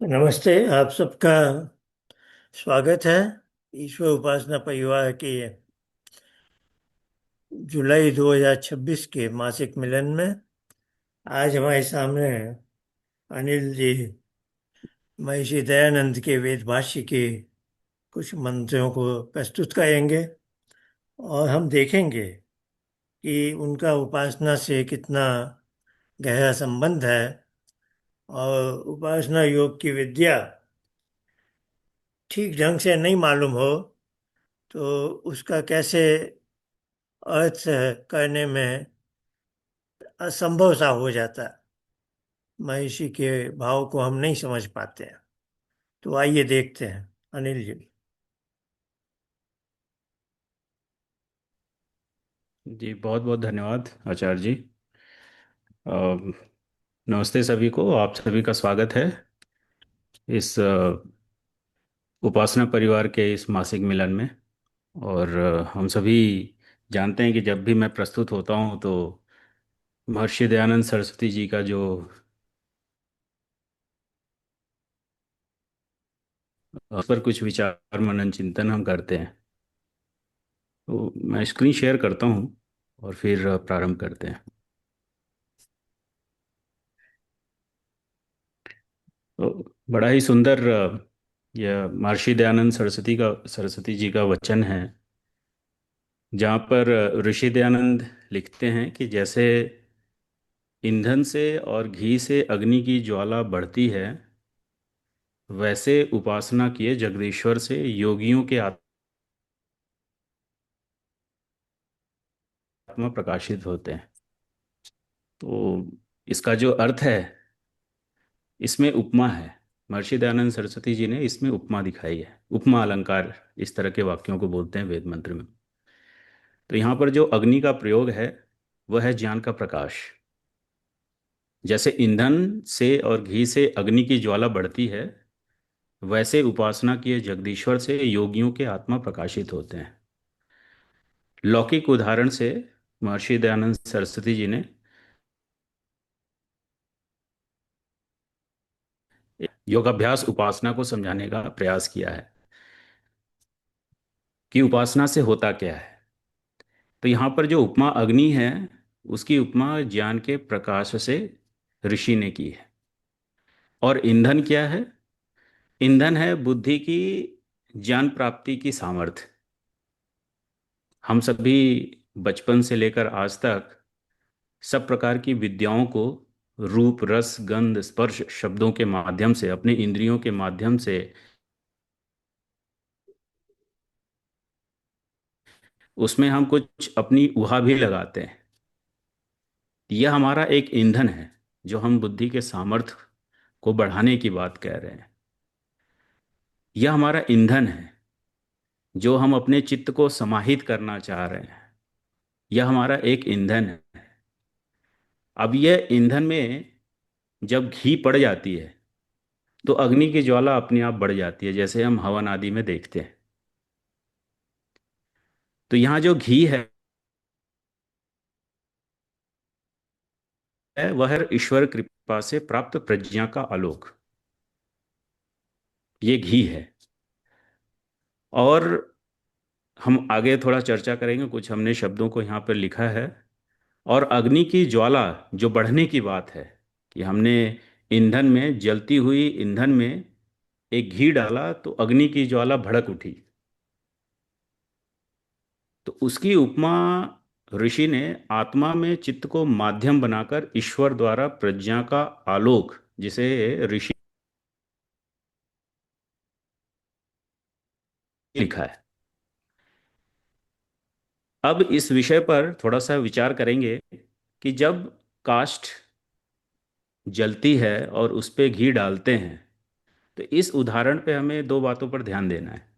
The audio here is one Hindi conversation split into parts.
नमस्ते। आप सबका स्वागत है ईश्वर उपासना परिवार के जुलाई 2026 के मासिक मिलन में। आज हमारे सामने अनिल जी महर्षि दयानंद के वेद भाष्य के कुछ मंत्रों को प्रस्तुत करेंगे और हम देखेंगे कि उनका उपासना से कितना गहरा संबंध है और उपासना योग की विद्या ठीक ढंग से नहीं मालूम हो तो उसका कैसे अर्थ करने में असंभव सा हो जाता है। महर्षि के भाव को हम नहीं समझ पाते हैं। तो आइए देखते हैं अनिल जी। जी बहुत बहुत धन्यवाद आचार्य जी। अ, नमस्ते सभी को, आप सभी का स्वागत है इस उपासना परिवार के इस मासिक मिलन में। और हम सभी जानते हैं कि जब भी मैं प्रस्तुत होता हूं तो महर्षि दयानंद सरस्वती जी का जो उस पर कुछ विचार मनन चिंतन हम करते हैं। तो मैं स्क्रीन शेयर करता हूं और फिर प्रारंभ करते हैं। तो बड़ा ही सुंदर यह महर्षि दयानंद सरस्वती जी का वचन है, जहाँ पर ऋषि दयानंद लिखते हैं कि जैसे ईंधन से और घी से अग्नि की ज्वाला बढ़ती है, वैसे उपासना किए जगदीश्वर से योगियों के आत्मा प्रकाशित होते हैं। तो इसका जो अर्थ है, इसमें उपमा है। महर्षि दयानंद सरस्वती जी ने इसमें उपमा दिखाई है। उपमा अलंकार इस तरह के वाक्यों को बोलते हैं वेद मंत्र में। तो यहाँ पर जो अग्नि का प्रयोग है वह है ज्ञान का प्रकाश। जैसे ईंधन से और घी से अग्नि की ज्वाला बढ़ती है, वैसे उपासना किए जगदीश्वर से योगियों के आत्मा प्रकाशित होते हैं। लौकिक उदाहरण से महर्षि दयानंद सरस्वती जी ने योगाभ्यास उपासना को समझाने का प्रयास किया है कि उपासना से होता क्या है। तो यहाँ पर जो उपमा अग्नि है, उसकी उपमा ज्ञान के प्रकाश से ऋषि ने की है। और ईंधन क्या है? ईंधन है बुद्धि की ज्ञान प्राप्ति की सामर्थ्य। हम सभी बचपन से लेकर आज तक सब प्रकार की विद्याओं को रूप रस गंध स्पर्श शब्दों के माध्यम से, अपने इंद्रियों के माध्यम से, उसमें हम कुछ अपनी उहा भी लगाते हैं। यह हमारा एक ईंधन है जो हम बुद्धि के सामर्थ्य को बढ़ाने की बात कह रहे हैं। यह हमारा ईंधन है जो हम अपने चित्त को समाहित करना चाह रहे हैं। यह हमारा एक ईंधन है। अब यह ईंधन में जब घी पड़ जाती है तो अग्नि की ज्वाला अपने आप बढ़ जाती है, जैसे हम हवन आदि में देखते हैं। तो यहाँ जो घी है वह है ईश्वर कृपा से प्राप्त प्रज्ञा का आलोक। ये घी है। और हम आगे थोड़ा चर्चा करेंगे, कुछ हमने शब्दों को यहाँ पर लिखा है। और अग्नि की ज्वाला जो बढ़ने की बात है, कि हमने ईंधन में, जलती हुई ईंधन में एक घी डाला तो अग्नि की ज्वाला भड़क उठी। तो उसकी उपमा ऋषि ने आत्मा में चित्त को माध्यम बनाकर ईश्वर द्वारा प्रज्ञा का आलोक, जिसे ऋषि ने लिखा है। अब इस विषय पर थोड़ा सा विचार करेंगे कि जब काष्ठ जलती है और उस पे घी डालते हैं, तो इस उदाहरण पे हमें दो बातों पर ध्यान देना है।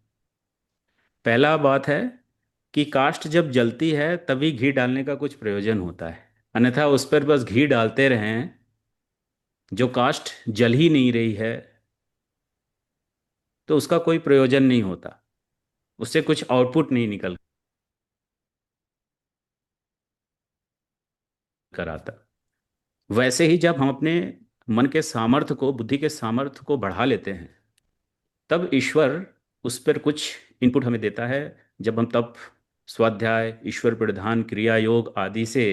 पहला बात है कि काष्ठ जब जलती है तभी घी डालने का कुछ प्रयोजन होता है, अन्यथा उस पर बस घी डालते रहें, जो काष्ठ जल ही नहीं रही है, तो उसका कोई प्रयोजन नहीं होता, उससे कुछ आउटपुट नहीं निकल कर आता। वैसे ही जब हम अपने मन के सामर्थ्य को, बुद्धि के सामर्थ्य को बढ़ा लेते हैं, तब ईश्वर उस पर कुछ इनपुट हमें देता है। जब हम तप, स्वाध्याय, ईश्वर प्रधान क्रिया योग आदि से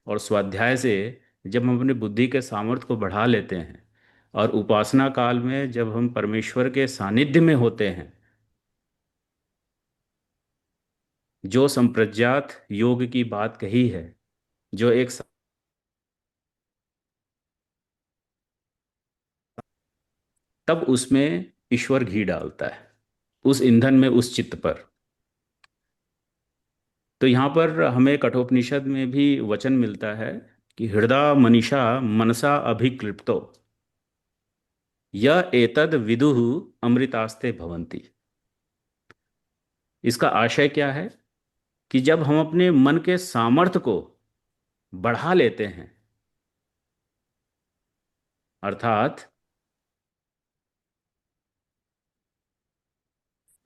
और स्वाध्याय से जब हम अपने बुद्धि के सामर्थ्य को बढ़ा लेते हैं, और उपासना काल में जब हम परमेश्वर के सानिध्य में होते हैं, जो संप्रज्ञात योग की बात कही है, जो एक, तब उसमें ईश्वर घी डालता है उस ईंधन में, उस चित्त पर। तो यहाँ पर हमें कठोपनिषद में भी वचन मिलता है कि हृदा मनीषा मनसा अभिक्लिप्तो य एतद विदुः अमृतास्ते भवन्ति। इसका आशय क्या है कि जब हम अपने मन के सामर्थ्य को बढ़ा लेते हैं, अर्थात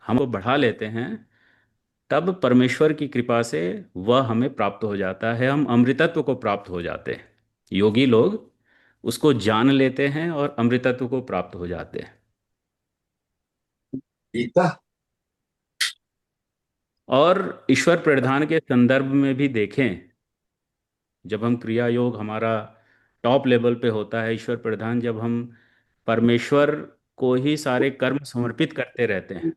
हमको बढ़ा लेते हैं, तब परमेश्वर की कृपा से वह हमें प्राप्त हो जाता है, हम अमृतत्व को प्राप्त हो जाते हैं। योगी लोग उसको जान लेते हैं और अमृतत्व को प्राप्त हो जाते हैं। गीता। और ईश्वर प्रणिधान के संदर्भ में भी देखें, जब हम क्रिया योग हमारा टॉप लेवल पे होता है, ईश्वर प्रधान, जब हम परमेश्वर को ही सारे कर्म समर्पित करते रहते हैं,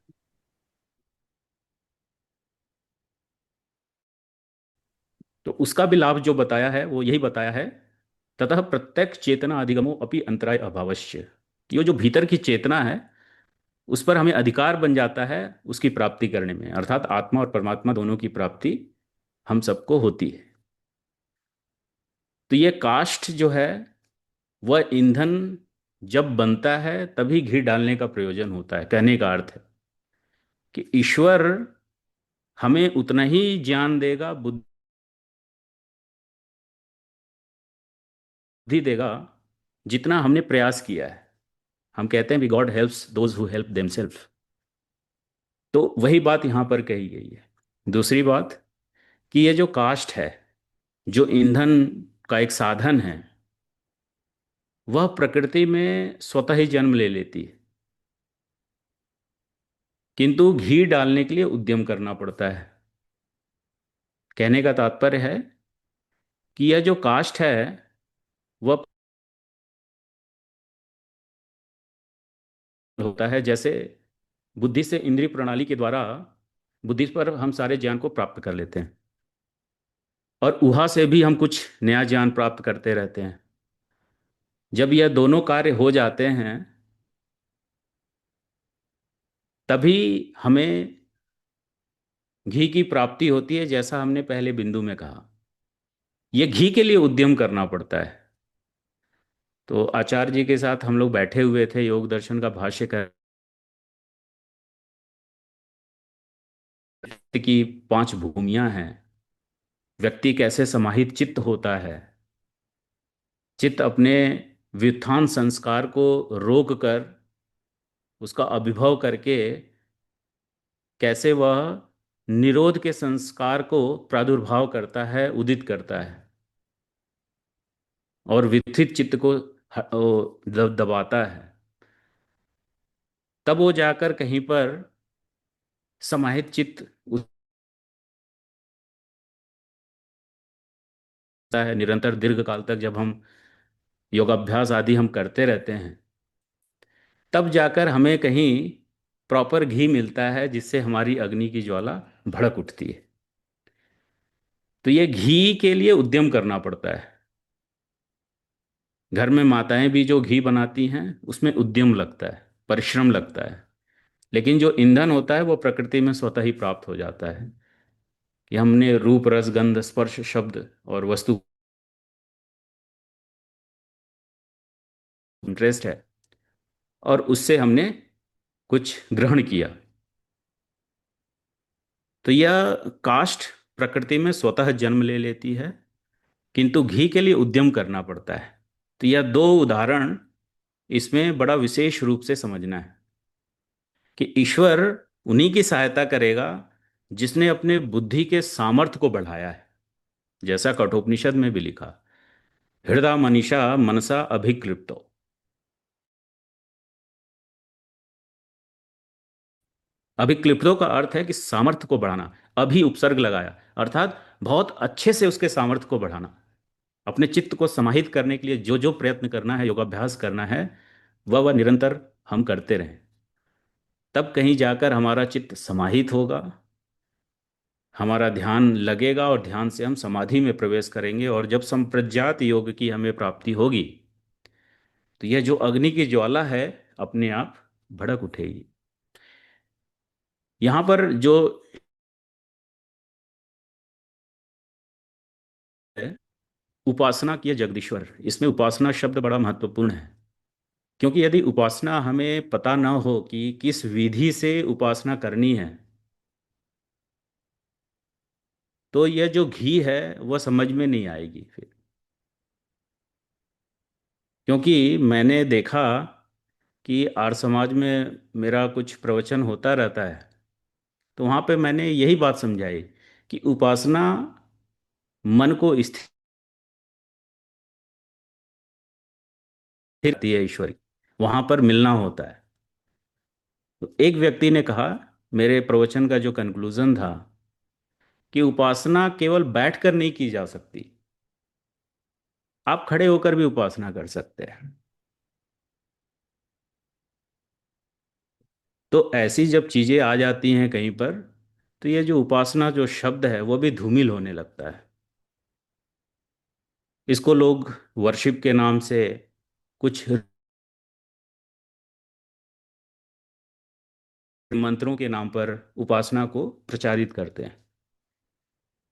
तो उसका भी लाभ जो बताया है वो यही बताया है, ततः प्रत्यक्ष चेतना अधिगमो अपि अंतराय अभावश्य। कि वो जो भीतर की चेतना है, उस पर हमें अधिकार बन जाता है उसकी प्राप्ति करने में, अर्थात आत्मा और परमात्मा दोनों की प्राप्ति हम सबको होती है। तो ये काष्ठ जो है, वह ईंधन जब बनता है तभी घी डालने का प्रयोजन होता है। कहने का अर्थ है कि ईश्वर हमें उतना ही ज्ञान देगा, बुद्धि देगा, जितना हमने प्रयास किया है। हम कहते हैं भी God helps those who help themselves. तो वही बात यहां पर कही गई है। दूसरी बात कि ये जो काष्ठ है, जो ईंधन का एक साधन है, वह प्रकृति में स्वतः ही जन्म ले लेती है, किंतु घी डालने के लिए उद्यम करना पड़ता है। कहने का तात्पर्य है कि यह जो काष्ठ है वह होता है जैसे बुद्धि से इंद्रिय प्रणाली के द्वारा बुद्धि पर हम सारे ज्ञान को प्राप्त कर लेते हैं, और ऊहा से भी हम कुछ नया ज्ञान प्राप्त करते रहते हैं। जब यह दोनों कार्य हो जाते हैं, तभी हमें घी की प्राप्ति होती है, जैसा हमने पहले बिंदु में कहा। यह घी के लिए उद्यम करना पड़ता है। तो आचार्य जी के साथ हम लोग बैठे हुए थे, योग दर्शन का भाष्य कर की 5 भूमियां हैं, व्यक्ति कैसे समाहित चित्त होता है, चित्त अपने व्युत्थान संस्कार को रोक कर उसका अभिभव करके कैसे वह निरोध के संस्कार को प्रादुर्भाव करता है, उदित करता है, और विकसित चित्त को दबाता है। तब वो जाकर कहीं पर समाहित चित्त होता है। निरंतर दीर्घ काल तक जब हम योगाभ्यास आदि हम करते रहते हैं, तब जाकर हमें कहीं प्रॉपर घी मिलता है, जिससे हमारी अग्नि की ज्वाला भड़क उठती है। तो ये घी के लिए उद्यम करना पड़ता है। घर में माताएं भी जो घी बनाती हैं उसमें उद्यम लगता है, परिश्रम लगता है, लेकिन जो ईंधन होता है वो प्रकृति में स्वतः ही प्राप्त हो जाता है। कि हमने रूप रस गंध स्पर्श शब्द और वस्तु इंटरेस्ट है, और उससे हमने कुछ ग्रहण किया। तो यह काष्ठ प्रकृति में स्वतः जन्म ले लेती है, किंतु घी के लिए उद्यम करना पड़ता है। तो यह 2 उदाहरण इसमें बड़ा विशेष रूप से समझना है कि ईश्वर उन्हीं की सहायता करेगा जिसने अपने बुद्धि के सामर्थ्य को बढ़ाया है, जैसा कठोपनिषद में भी लिखा। हृदा मनीषा मनसा अभिक्लिप्तो। अभिक्लिप्तो का अर्थ है कि सामर्थ्य को बढ़ाना। अभी उपसर्ग लगाया, अर्थात बहुत अच्छे से उसके सामर्थ्य को बढ़ाना। अपने चित्त को समाहित करने के लिए जो जो प्रयत्न करना है, योगाभ्यास करना है, वह निरंतर हम करते रहें। तब कहीं जाकर हमारा चित्त समाहित होगा, हमारा ध्यान लगेगा और ध्यान से हम समाधि में प्रवेश करेंगे। और जब संप्रज्ञात योग की हमें प्राप्ति होगी, तो यह जो अग्नि की ज्वाला है अपने आप भड़क उठेगी। यहाँ पर जो है, उपासना की है जगदीश्वर, इसमें उपासना शब्द बड़ा महत्वपूर्ण है। क्योंकि यदि उपासना हमें पता न हो कि किस विधि से उपासना करनी है, तो यह जो घी है वह समझ में नहीं आएगी फिर। क्योंकि मैंने देखा कि आर्य समाज में मेरा कुछ प्रवचन होता रहता है, तो वहाँ पे मैंने यही बात समझाई कि उपासना मन को स्थिर करती है ईश्वर की, वहाँ पर मिलना होता है। तो एक व्यक्ति ने कहा, मेरे प्रवचन का जो कंक्लूजन था, कि उपासना केवल बैठकर नहीं की जा सकती, आप खड़े होकर भी उपासना कर सकते हैं। तो ऐसी जब चीजें आ जाती हैं कहीं पर, तो ये जो उपासना जो शब्द है वो भी धूमिल होने लगता है। इसको लोग वर्शिप के नाम से, कुछ मंत्रों के नाम पर उपासना को प्रचारित करते हैं।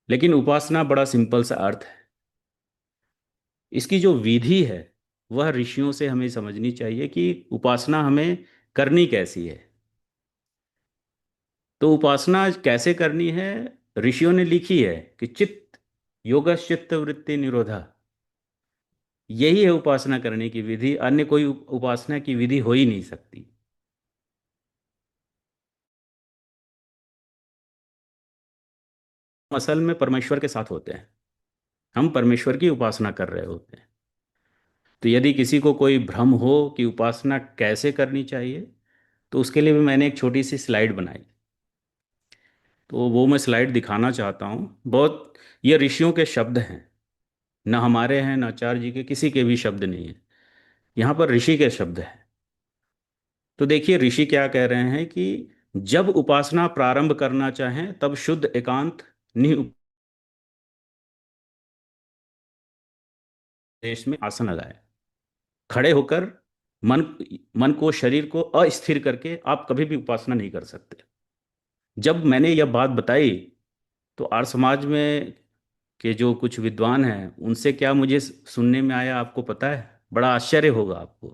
लेकिन उपासना बड़ा सिंपल सा अर्थ है। इसकी जो विधि है वह ऋषियों से हमें समझनी चाहिए कि उपासना हमें करनी कैसी है। तो उपासना कैसे करनी है, ऋषियों ने लिखी है कि चित्त योगश्चित्त वृत्ति निरोधा, यही है उपासना करने की विधि। अन्य कोई उपासना की विधि हो ही नहीं सकती। असल में परमेश्वर के साथ होते हैं, हम परमेश्वर की उपासना कर रहे होते हैं। तो यदि किसी को कोई भ्रम हो कि उपासना कैसे करनी चाहिए, तो उसके लिए भी मैंने एक छोटी सी स्लाइड बनाई। तो वो मैं स्लाइड दिखाना चाहता हूँ। बहुत, ये ऋषियों के शब्द हैं, न हमारे हैं न आचार्य जी के, किसी के भी शब्द नहीं है। यहाँ पर ऋषि के शब्द हैं। तो देखिए ऋषि क्या कह रहे हैं कि जब उपासना प्रारंभ करना चाहें तब शुद्ध एकांत निउपदेश में आसन लगाएं। खड़े होकर मन मन को, शरीर को अस्थिर करके आप कभी भी उपासना नहीं कर सकते। जब मैंने यह बात बताई, तो आर्य समाज में के जो कुछ विद्वान हैं उनसे क्या मुझे सुनने में आया आपको पता है? बड़ा आश्चर्य होगा आपको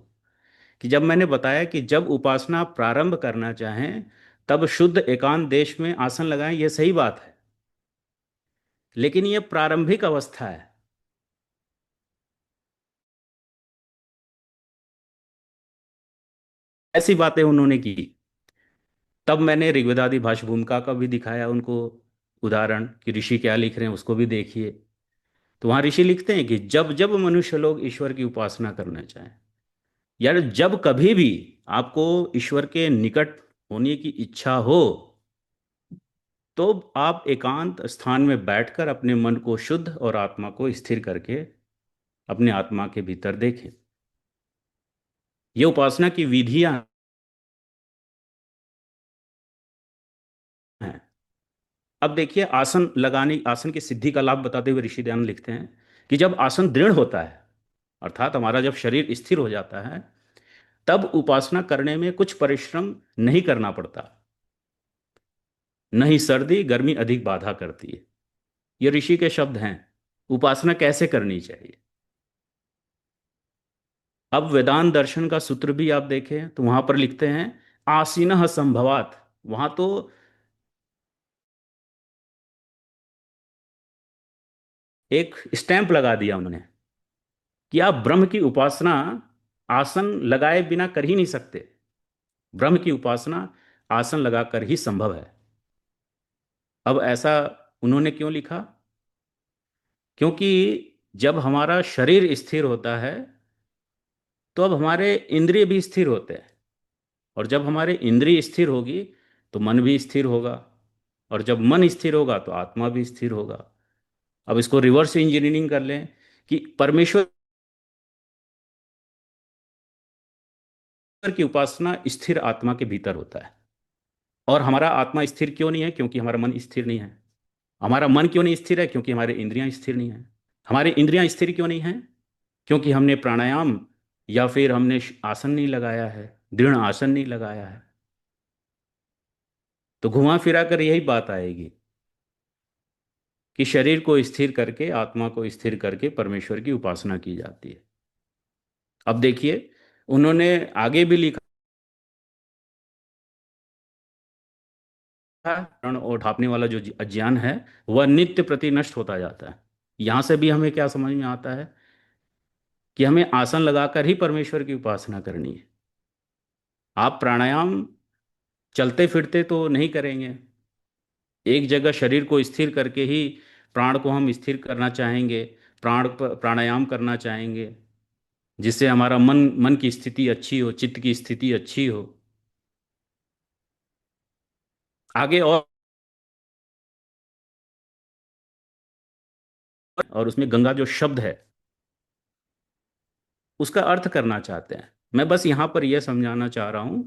कि जब मैंने बताया कि जब उपासना प्रारंभ करना चाहें तब शुद्ध एकांत देश में आसन लगाएं, यह सही बात है, लेकिन यह प्रारंभिक अवस्था है। ऐसी बातें उन्होंने की। तब मैंने ऋग्वेदादि भाष्य भूमिका का भी दिखाया उनको उदाहरण, कि ऋषि क्या लिख रहे हैं उसको भी देखिए। तो वहां ऋषि लिखते हैं कि जब जब मनुष्य लोग ईश्वर की उपासना करना चाहें, यार जब कभी भी आपको ईश्वर के निकट होने की इच्छा हो, तो आप एकांत स्थान में बैठकर अपने मन को शुद्ध और आत्मा को स्थिर करके अपने आत्मा के भीतर देखें। ये उपासना की विधियां हैं। अब देखिए, आसन लगाने, आसन की सिद्धि का लाभ बताते हुए ऋषि दयानंद लिखते हैं कि जब आसन दृढ़ होता है, अर्थात हमारा जब शरीर स्थिर हो जाता है, तब उपासना करने में कुछ परिश्रम नहीं करना पड़ता, न ही सर्दी गर्मी अधिक बाधा करती है। ये ऋषि के शब्द हैं। उपासना कैसे करनी चाहिए। अब वेदांत दर्शन का सूत्र भी आप देखें तो वहां पर लिखते हैं आसीनः संभवात। वहां तो एक स्टैंप लगा दिया उन्होंने कि आप ब्रह्म की उपासना आसन लगाए बिना कर ही नहीं सकते। ब्रह्म की उपासना आसन लगाकर ही संभव है। अब ऐसा उन्होंने क्यों लिखा? क्योंकि जब हमारा शरीर स्थिर होता है तो अब हमारे इंद्रिय भी स्थिर होते हैं, और जब हमारे इंद्रिय स्थिर होगी तो मन भी स्थिर होगा, और जब मन स्थिर होगा तो आत्मा भी स्थिर होगा। अब इसको रिवर्स इंजीनियरिंग कर लें कि परमेश्वर की उपासना स्थिर आत्मा के भीतर होता है। और हमारा आत्मा स्थिर क्यों नहीं है? क्योंकि हमारा मन स्थिर नहीं है। हमारा मन क्यों नहीं स्थिर है? क्योंकि हमारे इंद्रियां स्थिर नहीं है। हमारी इंद्रियां स्थिर क्यों नहीं है? क्योंकि हमने प्राणायाम या फिर हमने आसन नहीं लगाया है, दृढ़ आसन नहीं लगाया है। तो घुमा फिरा कर यही बात आएगी कि शरीर को स्थिर करके, आत्मा को स्थिर करके परमेश्वर की उपासना की जाती है। अब देखिए, उन्होंने आगे भी लिखा, रण और ढांपने वाला जो अज्ञान है वह नित्य प्रति नष्ट होता जाता है। यहां से भी हमें क्या समझ में आता है कि हमें आसन लगाकर ही परमेश्वर की उपासना करनी है। आप प्राणायाम चलते फिरते तो नहीं करेंगे। एक जगह शरीर को स्थिर करके ही प्राण को हम स्थिर करना चाहेंगे, प्राणायाम करना चाहेंगे, जिससे हमारा मन मन की स्थिति अच्छी हो, चित्त की स्थिति अच्छी हो। आगे और उसमें गंगा जो शब्द है उसका अर्थ करना चाहते हैं। मैं बस यहां पर यह समझाना चाह रहा हूं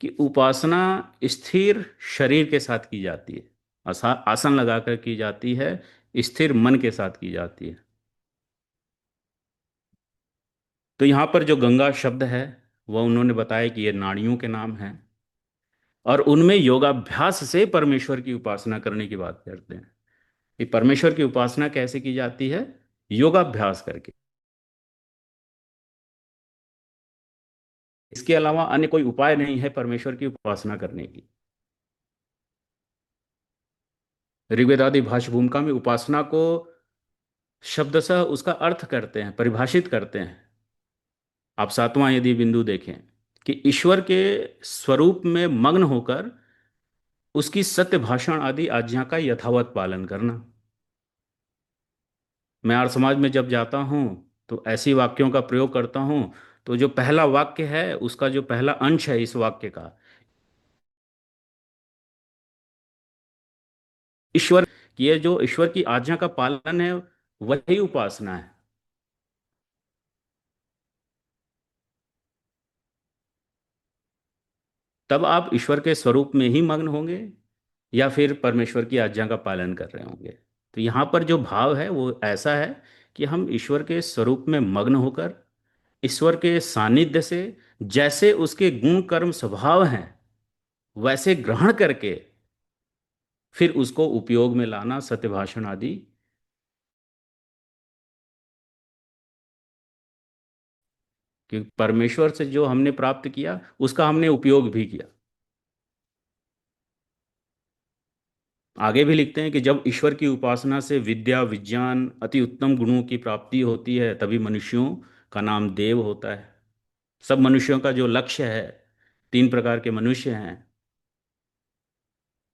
कि उपासना स्थिर शरीर के साथ की जाती है, आसन लगाकर की जाती है, स्थिर मन के साथ की जाती है। तो यहाँ पर जो गंगा शब्द है वह उन्होंने बताया कि ये नाड़ियों के नाम हैं, और उनमें योगाभ्यास से परमेश्वर की उपासना करने की बात करते हैं। कि परमेश्वर की उपासना कैसे की जाती है? योगाभ्यास करके। इसके अलावा अन्य कोई उपाय नहीं है परमेश्वर की उपासना करने की। ऋग्वेद आदि भाष्य भूमिका में उपासना को शब्दशः उसका अर्थ करते हैं, परिभाषित करते हैं। आप सातवां यदि बिंदु देखें कि ईश्वर के स्वरूप में मग्न होकर उसकी सत्य भाषण आदि आज्ञा का यथावत पालन करना। मैं आर्य समाज में जब जाता हूँ तो ऐसी वाक्यों का प्रयोग करता हूँ, तो जो पहला वाक्य है उसका जो पहला अंश है इस वाक्य का, ईश्वर, ये जो ईश्वर की आज्ञा का पालन है वही उपासना है। तब आप ईश्वर के स्वरूप में ही मग्न होंगे या फिर परमेश्वर की आज्ञा का पालन कर रहे होंगे। तो यहाँ पर जो भाव है वो ऐसा है कि हम ईश्वर के स्वरूप में मग्न होकर, ईश्वर के सानिध्य से जैसे उसके गुण कर्म स्वभाव हैं वैसे ग्रहण करके फिर उसको उपयोग में लाना, सत्यभाषण आदि। कि परमेश्वर से जो हमने प्राप्त किया उसका हमने उपयोग भी किया। आगे भी लिखते हैं कि जब ईश्वर की उपासना से विद्या विज्ञान अति उत्तम गुणों की प्राप्ति होती है तभी मनुष्यों का नाम देव होता है। सब मनुष्यों का जो लक्ष्य है, तीन प्रकार के मनुष्य हैं।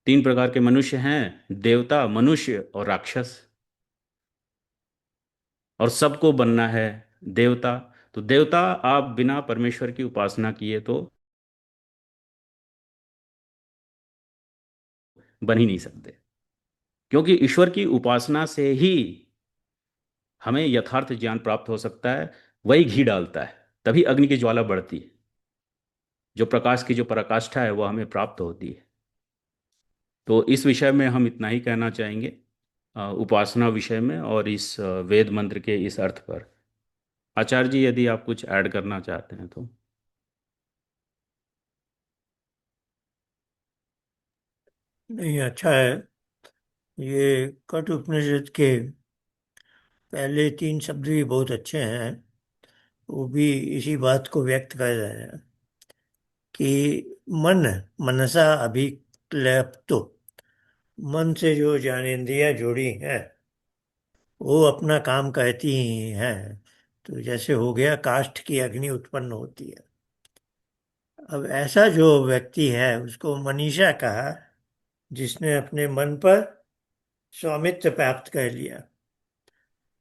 तीन प्रकार के मनुष्य हैं, देवता, मनुष्य और राक्षस। और सबको बनना है देवता। तो देवता आप बिना परमेश्वर की उपासना किए तो बन ही नहीं सकते, क्योंकि ईश्वर की उपासना से ही हमें यथार्थ ज्ञान प्राप्त हो सकता है। वही घी डालता है, तभी अग्नि की ज्वाला बढ़ती है। जो प्रकाश की जो पराकाष्ठा है वह हमें प्राप्त होती है। तो इस विषय में हम इतना ही कहना चाहेंगे, उपासना विषय में और इस वेद मंत्र के इस अर्थ पर। आचार्य जी यदि आप कुछ ऐड करना चाहते हैं तो। नहीं, अच्छा है। ये कठ उपनिषद के पहले तीन शब्द भी बहुत अच्छे हैं। वो भी इसी बात को व्यक्त कर रहे हैं कि मन, मनसा अभिक्लृप्तो, मन से जो ज्ञानेंद्रियां जुड़ी हैं वो अपना काम कहती ही हैं। तो जैसे हो गया, काष्ठ की अग्नि उत्पन्न होती है। अब ऐसा जो व्यक्ति है उसको मनीषा कहा, जिसने अपने मन पर स्वामित्व प्राप्त कर लिया।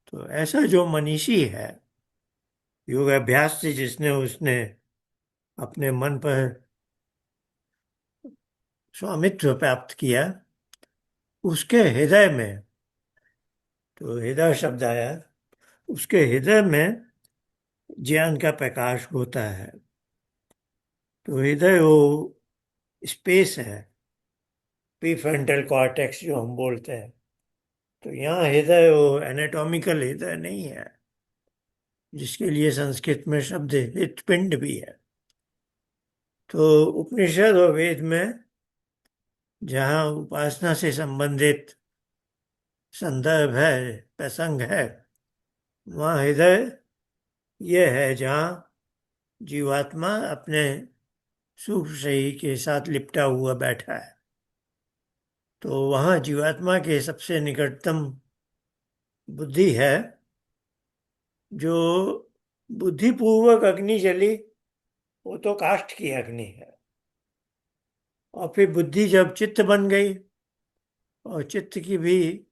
तो ऐसा जो मनीषी है, योग अभ्यास से जिसने उसने अपने मन पर स्वामित्व प्राप्त किया, उसके हृदय में, तो हृदय शब्द आया, उसके हृदय में ज्ञान का प्रकाश होता है। तो हृदय वो स्पेस है, प्रीफ्रंटल कॉर्टेक्स जो हम बोलते हैं। तो यहाँ हृदय वो एनाटॉमिकल हृदय नहीं है, जिसके लिए संस्कृत में शब्द हृत्पिंड भी है। तो उपनिषद और वेद में जहाँ उपासना से संबंधित संदर्भ है, प्रसंग है, वहाँ हृदय ये है जहाँ जीवात्मा अपने सूक्ष्म शरीर के साथ लिपटा हुआ बैठा है। तो वहाँ जीवात्मा के सबसे निकटतम बुद्धि है, जो बुद्धिपूर्वक अग्नि जली, वो तो काष्ठ की अग्नि है। और फिर बुद्धि जब चित्त बन गई, और चित्त की भी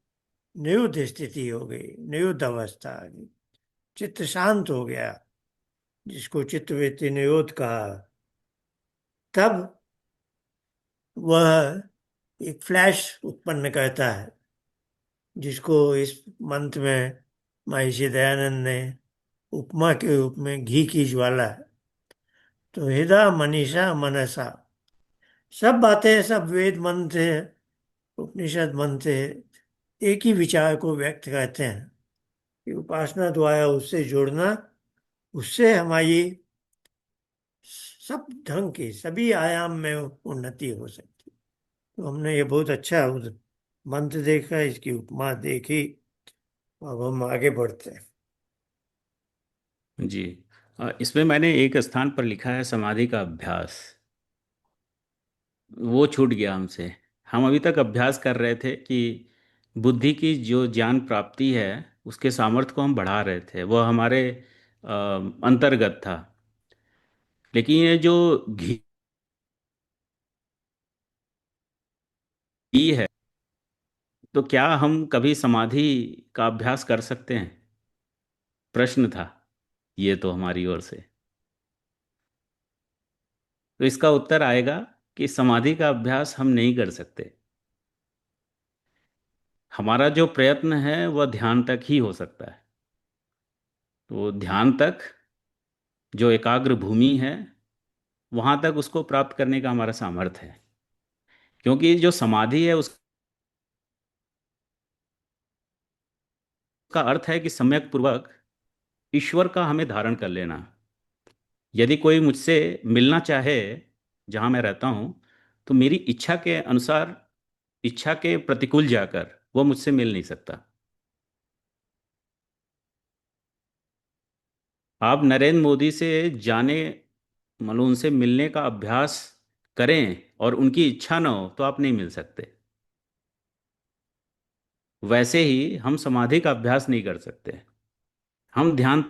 निरुद्ध स्थिति हो गई, निरुद्ध अवस्था आ गई, चित्त शांत हो गया, जिसको चित्तवृत्ति निरोध कहा, तब वह एक फ्लैश उत्पन्न करता है, जिसको इस मंत्र में महर्षि दयानंद ने उपमा के रूप में घी की ज्वाला है। तो हृदय मनीषा मनसा, सब बातें, सब वेद मंत्र, उपनिषद मंत्र एक ही विचार को व्यक्त करते हैं कि उपासना द्वारा उससे जुड़ना, उससे हमारी सब ढंग की, सभी आयाम में उन्नति हो सकती है। तो हमने ये बहुत अच्छा मंत्र देखा, इसकी उपमा देखी। अब हम आगे बढ़ते हैं। जी। इसमें मैंने एक स्थान पर लिखा है समाधि का अभ्यास, वो छूट गया हमसे। हम अभी तक अभ्यास कर रहे थे कि बुद्धि की जो ज्ञान प्राप्ति है उसके सामर्थ्य को हम बढ़ा रहे थे, वह हमारे अंतर्गत था। लेकिन ये जो घी है, तो क्या हम कभी समाधि का अभ्यास कर सकते हैं? प्रश्न था ये तो हमारी ओर से। तो इसका उत्तर आएगा कि समाधि का अभ्यास हम नहीं कर सकते। हमारा जो प्रयत्न है वह ध्यान तक ही हो सकता है। तो ध्यान तक, जो एकाग्र भूमि है, वहां तक उसको प्राप्त करने का हमारा सामर्थ्य है। क्योंकि जो समाधि है उसका अर्थ है कि सम्यक पूर्वक ईश्वर का हमें धारण कर लेना। यदि कोई मुझसे मिलना चाहे जहां मैं रहता हूं, तो मेरी इच्छा के अनुसार, इच्छा के प्रतिकूल जाकर वो मुझसे मिल नहीं सकता। आप नरेंद्र मोदी से जाने, मतलब उनसे मिलने का अभ्यास करें और उनकी इच्छा ना हो तो आप नहीं मिल सकते। वैसे ही हम समाधि का अभ्यास नहीं कर सकते। हम ध्यान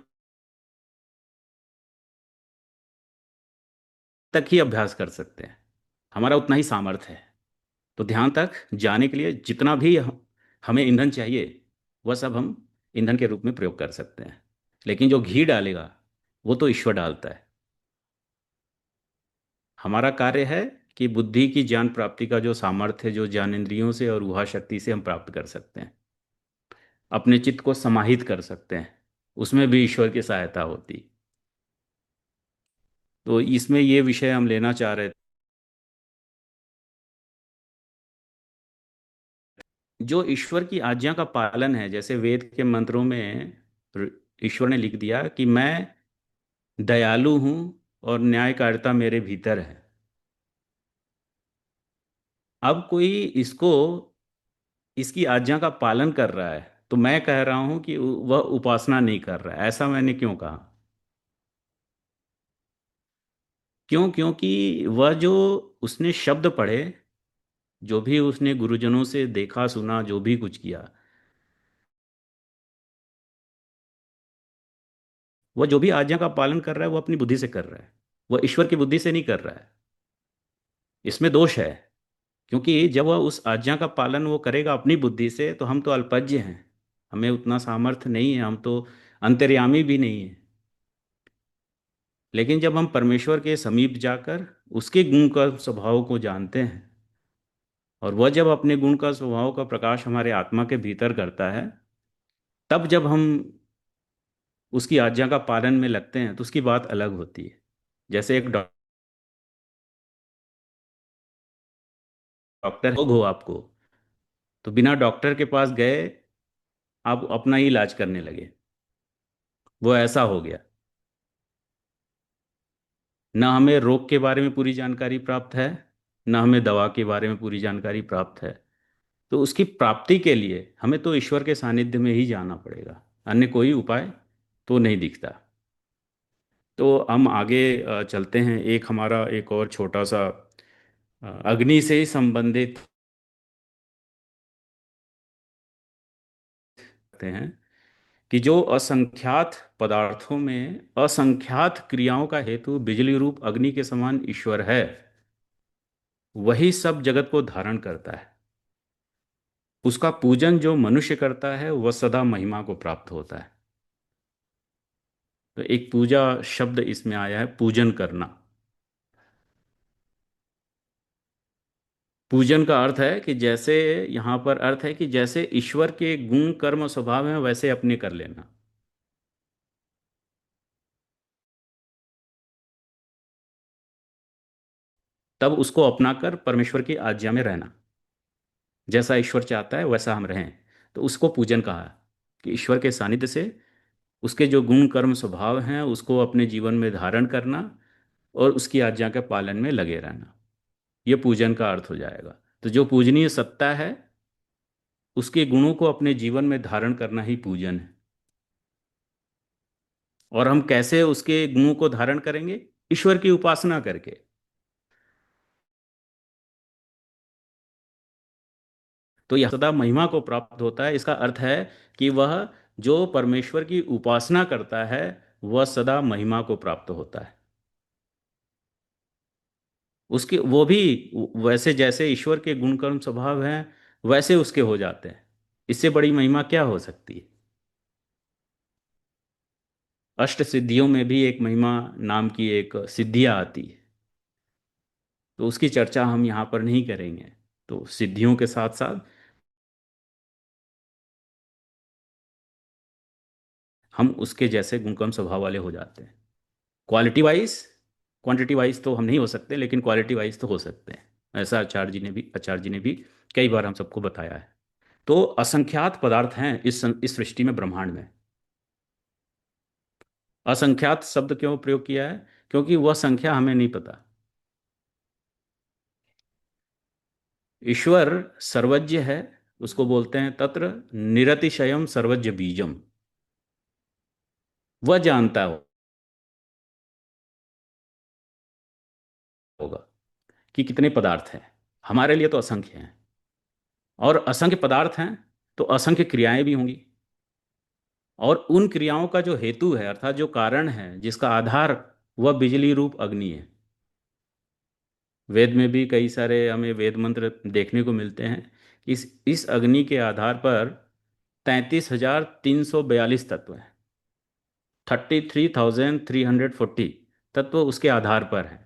तक ही अभ्यास कर सकते हैं, हमारा उतना ही सामर्थ्य है। तो ध्यान तक जाने के लिए जितना भी हमें ईंधन चाहिए, वह सब हम ईंधन के रूप में प्रयोग कर सकते हैं। लेकिन जो घी डालेगा वो तो ईश्वर डालता है। हमारा कार्य है कि बुद्धि की ज्ञान प्राप्ति का जो सामर्थ्य, जो ज्ञानेंद्रियों से और उहा शक्ति से हम प्राप्त कर सकते हैं, अपने चित्त को समाहित कर सकते हैं, उसमें भी ईश्वर की सहायता होती। तो इसमें ये विषय हम लेना चाह रहे थे। जो ईश्वर की आज्ञा का पालन है, जैसे वेद के मंत्रों में ईश्वर ने लिख दिया कि मैं दयालु हूं और न्यायकारिता मेरे भीतर है। अब कोई इसको, इसकी आज्ञा का पालन कर रहा है, तो मैं कह रहा हूं कि वह उपासना नहीं कर रहा है। ऐसा मैंने क्यों कहा? क्यों? क्योंकि वह जो उसने शब्द पढ़े, जो भी उसने गुरुजनों से देखा सुना, जो भी कुछ किया, वह जो भी आज्ञा का पालन कर रहा है वो अपनी बुद्धि से कर रहा है, वह ईश्वर की बुद्धि से नहीं कर रहा है। इसमें दोष है। क्योंकि जब वह उस आज्ञा का पालन वो करेगा अपनी बुद्धि से, तो हम तो अल्पज्ञ हैं, हमें उतना सामर्थ्य नहीं है, हम तो अंतर्यामी भी नहीं है। लेकिन जब हम परमेश्वर के समीप जाकर उसके गुण का स्वभाव को जानते हैं, और वह जब अपने गुण का स्वभाव का प्रकाश हमारे आत्मा के भीतर करता है, तब जब हम उसकी आज्ञा का पालन में लगते हैं तो उसकी बात अलग होती है। जैसे एक डॉक्टर रोग हो आपको, तो बिना डॉक्टर के पास गए आप अपना ही इलाज करने लगे, वो ऐसा हो गया। ना हमें रोग के बारे में पूरी जानकारी प्राप्त है, ना हमें दवा के बारे में पूरी जानकारी प्राप्त है। तो उसकी प्राप्ति के लिए हमें तो ईश्वर के सानिध्य में ही जाना पड़ेगा, अन्य कोई उपाय तो नहीं दिखता। तो हम आगे चलते हैं। एक हमारा एक और छोटा सा अग्नि से ही संबंधित करते हैं कि जो असंख्यात पदार्थों में असंख्यात क्रियाओं का हेतु बिजली रूप अग्नि के समान ईश्वर है, वही सब जगत को धारण करता है। उसका पूजन जो मनुष्य करता है वह सदा महिमा को प्राप्त होता है। तो एक पूजा शब्द इसमें आया है, पूजन करना। पूजन का अर्थ है कि जैसे, यहाँ पर अर्थ है कि जैसे ईश्वर के गुण कर्म स्वभाव हैं वैसे अपने कर लेना। तब उसको अपनाकर परमेश्वर की आज्ञा में रहना, जैसा ईश्वर चाहता है वैसा हम रहें। तो उसको पूजन कहा है, कि ईश्वर के सानिध्य से उसके जो गुण कर्म स्वभाव हैं उसको अपने जीवन में धारण करना और उसकी आज्ञा के पालन में लगे रहना, ये पूजन का अर्थ हो जाएगा। तो जो पूजनीय सत्ता है उसके गुणों को अपने जीवन में धारण करना ही पूजन है। और हम कैसे उसके गुणों को धारण करेंगे? ईश्वर की उपासना करके। तो यह सदा महिमा को प्राप्त होता है। इसका अर्थ है कि वह जो परमेश्वर की उपासना करता है वह सदा महिमा को प्राप्त होता है। उसके वो भी वैसे जैसे ईश्वर के गुण कर्म स्वभाव हैं वैसे उसके हो जाते हैं। इससे बड़ी महिमा क्या हो सकती है? अष्ट सिद्धियों में भी एक महिमा नाम की एक सिद्धियाँ आती है, तो उसकी चर्चा हम यहाँ पर नहीं करेंगे। तो सिद्धियों के साथ साथ हम उसके जैसे गुणकर्म स्वभाव वाले हो जाते हैं। क्वालिटी वाइज, क्वांटिटी वाइज तो हम नहीं हो सकते, लेकिन क्वालिटी वाइज तो हो सकते हैं। ऐसा आचार्य जी ने भी कई बार हम सबको बताया है। तो असंख्यात पदार्थ हैं इस सृष्टि में, ब्रह्मांड में। असंख्यात शब्द क्यों प्रयोग किया है? क्योंकि वह संख्या हमें नहीं पता। ईश्वर सर्वज्ञ है, उसको बोलते हैं तत्र निरतिशयम सर्वज्ञ बीजम। वह जानता होगा कि कितने पदार्थ हैं। हमारे लिए तो असंख्य हैं, और असंख्य पदार्थ हैं तो असंख्य क्रियाएं भी होंगी। और उन क्रियाओं का जो हेतु है, अर्थात जो कारण है, जिसका आधार, वह बिजली रूप अग्नि है। वेद में भी कई सारे हमें वेद मंत्र देखने को मिलते हैं। इस अग्नि के आधार पर 33,342 तत्व हैं। 33,340 तत्व उसके आधार पर हैं।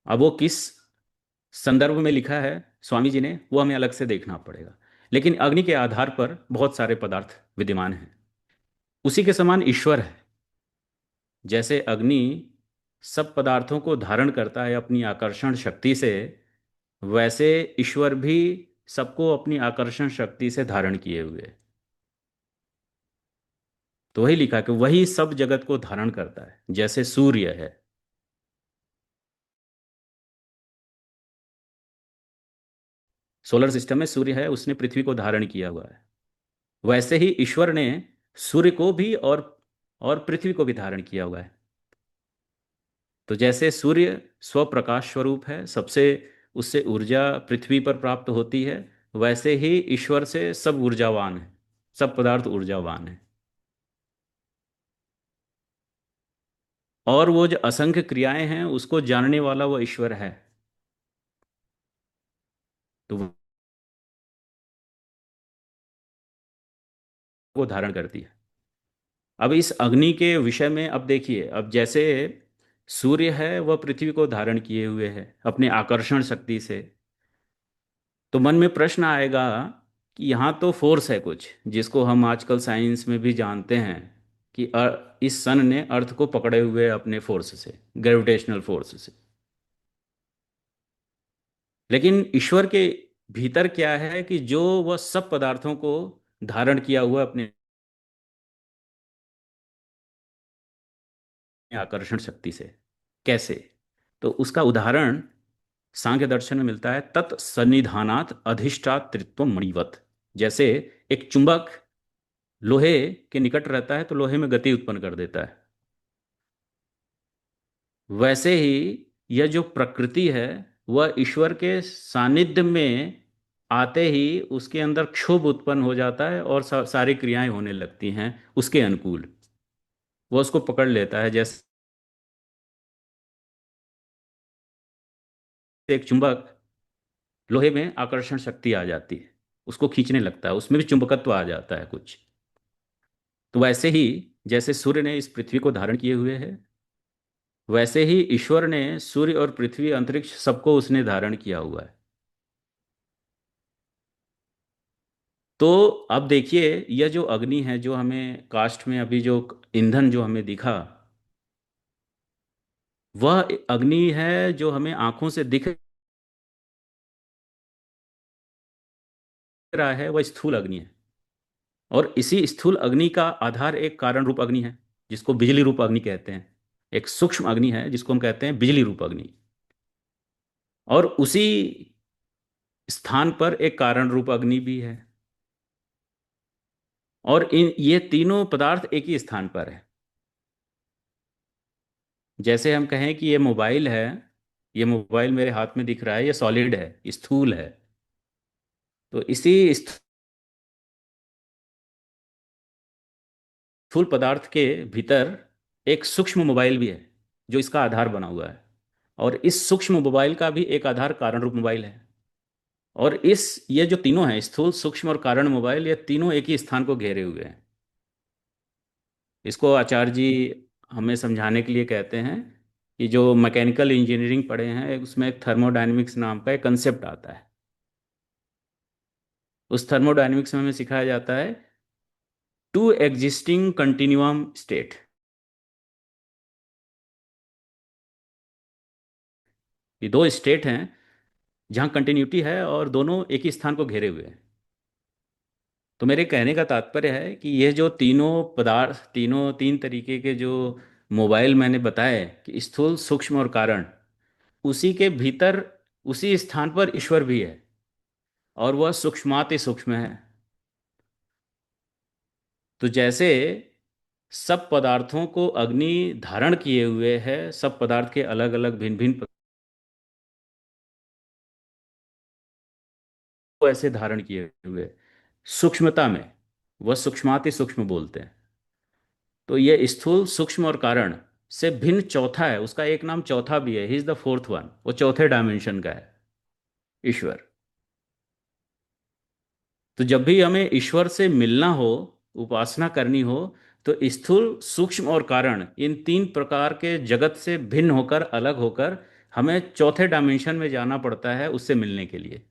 अब वो किस संदर्भ में लिखा है स्वामी जी ने, वो हमें अलग से देखना पड़ेगा। लेकिन अग्नि के आधार पर बहुत सारे पदार्थ विद्यमान हैं। उसी के समान ईश्वर है। जैसे अग्नि सब पदार्थों को धारण करता है अपनी आकर्षण शक्ति से, वैसे ईश्वर भी सबको अपनी आकर्षण शक्ति से धारण किए हुए है। तो वही लिखा कि वही सब जगत को धारण करता है। जैसे सूर्य है, सोलर सिस्टम में सूर्य है, उसने पृथ्वी को धारण किया हुआ है। वैसे ही ईश्वर ने सूर्य को भी और पृथ्वी को भी धारण किया हुआ है। तो जैसे सूर्य स्वप्रकाश स्वरूप है, सबसे उससे ऊर्जा पृथ्वी पर प्राप्त होती है, वैसे ही ईश्वर से सब ऊर्जावान है, सब पदार्थ ऊर्जावान है। और वो जो असंख्य क्रियाएं हैं उसको जानने वाला वो ईश्वर है। तो वो धारण करती है। अब इस अग्नि के विषय में अब देखिए, अब जैसे सूर्य है वह पृथ्वी को धारण किए हुए है अपने आकर्षण शक्ति से, तो मन में प्रश्न आएगा कि यहाँ तो फोर्स है कुछ, जिसको हम आजकल साइंस में भी जानते हैं कि इस सन ने अर्थ को पकड़े हुए है अपने फोर्स से, ग्रेविटेशनल फोर्स से। लेकिन ईश्वर के भीतर क्या है कि जो वह सब पदार्थों को धारण किया हुआ अपने आकर्षण शक्ति से, कैसे? तो उसका उदाहरण सांख्य दर्शन में मिलता है, तत्सन्निधानात अधिष्ठातृत्व मणिवत। जैसे एक चुंबक लोहे के निकट रहता है तो लोहे में गति उत्पन्न कर देता है, वैसे ही यह जो प्रकृति है वह ईश्वर के सानिध्य में आते ही उसके अंदर क्षोभ उत्पन्न हो जाता है और सारी क्रियाएं होने लगती हैं उसके अनुकूल। वह उसको पकड़ लेता है, जैसे एक चुंबक लोहे में आकर्षण शक्ति आ जाती है, उसको खींचने लगता है, उसमें भी चुंबकत्व आ जाता है कुछ। तो वैसे ही जैसे सूर्य ने इस पृथ्वी को धारण किए हुए है, वैसे ही ईश्वर ने सूर्य और पृथ्वी अंतरिक्ष सबको उसने धारण किया हुआ है। तो अब देखिए, यह जो अग्नि है जो हमें कास्ट में अभी जो ईंधन जो हमें दिखा, वह अग्नि है जो हमें आंखों से दिख रहा है, वह स्थूल अग्नि है। और इसी स्थूल अग्नि का आधार एक कारण रूप अग्नि है, जिसको बिजली रूप अग्नि कहते हैं। एक सूक्ष्म अग्नि है जिसको हम कहते हैं बिजली रूप अग्नि। और उसी स्थान पर एक कारण रूप अग्नि भी है। और इन ये तीनों पदार्थ एक ही स्थान पर है। जैसे हम कहें कि ये मोबाइल है, ये मोबाइल मेरे हाथ में दिख रहा है, ये सॉलिड है, स्थूल है। तो इसी स्थूल पदार्थ के भीतर एक सूक्ष्म मोबाइल भी है जो इसका आधार बना हुआ है। और इस सूक्ष्म मोबाइल का भी एक आधार कारण रूप मोबाइल है। और इस ये जो तीनों हैं, स्थूल सूक्ष्म और कारण मोबाइल, ये तीनों एक ही स्थान को घेरे हुए हैं। इसको आचार्य जी हमें समझाने के लिए कहते हैं कि जो मैकेनिकल इंजीनियरिंग पढ़े हैं उसमें एक थर्मोडायनेमिक्स नाम का एक कंसेप्ट आता है। उस थर्मोडायनेमिक्स में हमें सिखाया जाता है टू एग्जिस्टिंग कंटिन्यूअम स्टेट। ये दो स्टेट हैं जहाँ कंटिन्यूटी है और दोनों एक ही स्थान को घेरे हुए हैं। तो मेरे कहने का तात्पर्य है कि ये जो तीनों पदार्थ, तीनों तीन तरीके के जो मोबाइल मैंने बताए कि स्थूल सूक्ष्म और कारण, उसी के भीतर उसी स्थान पर ईश्वर भी है। और वह सूक्ष्माति सूक्ष्म है। तो जैसे सब पदार्थों को अग्नि धारण किए हुए है, सब पदार्थ के अलग अलग भिन्न भिन्न को ऐसे धारण किए हुए सूक्ष्मता में, वह सूक्ष्माति सूक्ष्म बोलते हैं। तो ये स्थूल सूक्ष्म और कारण से भिन्न चौथा है, उसका एक नाम चौथा भी है, he is the fourth one, वो चौथे डायमेंशन का है ईश्वर। तो जब भी हमें ईश्वर से मिलना हो, उपासना करनी हो, तो स्थूल सूक्ष्म और कारण इन तीन प्रकार के जगत से भिन्न होकर, अलग होकर, हमें चौथे डायमेंशन में जाना पड़ता है उससे मिलने के लिए।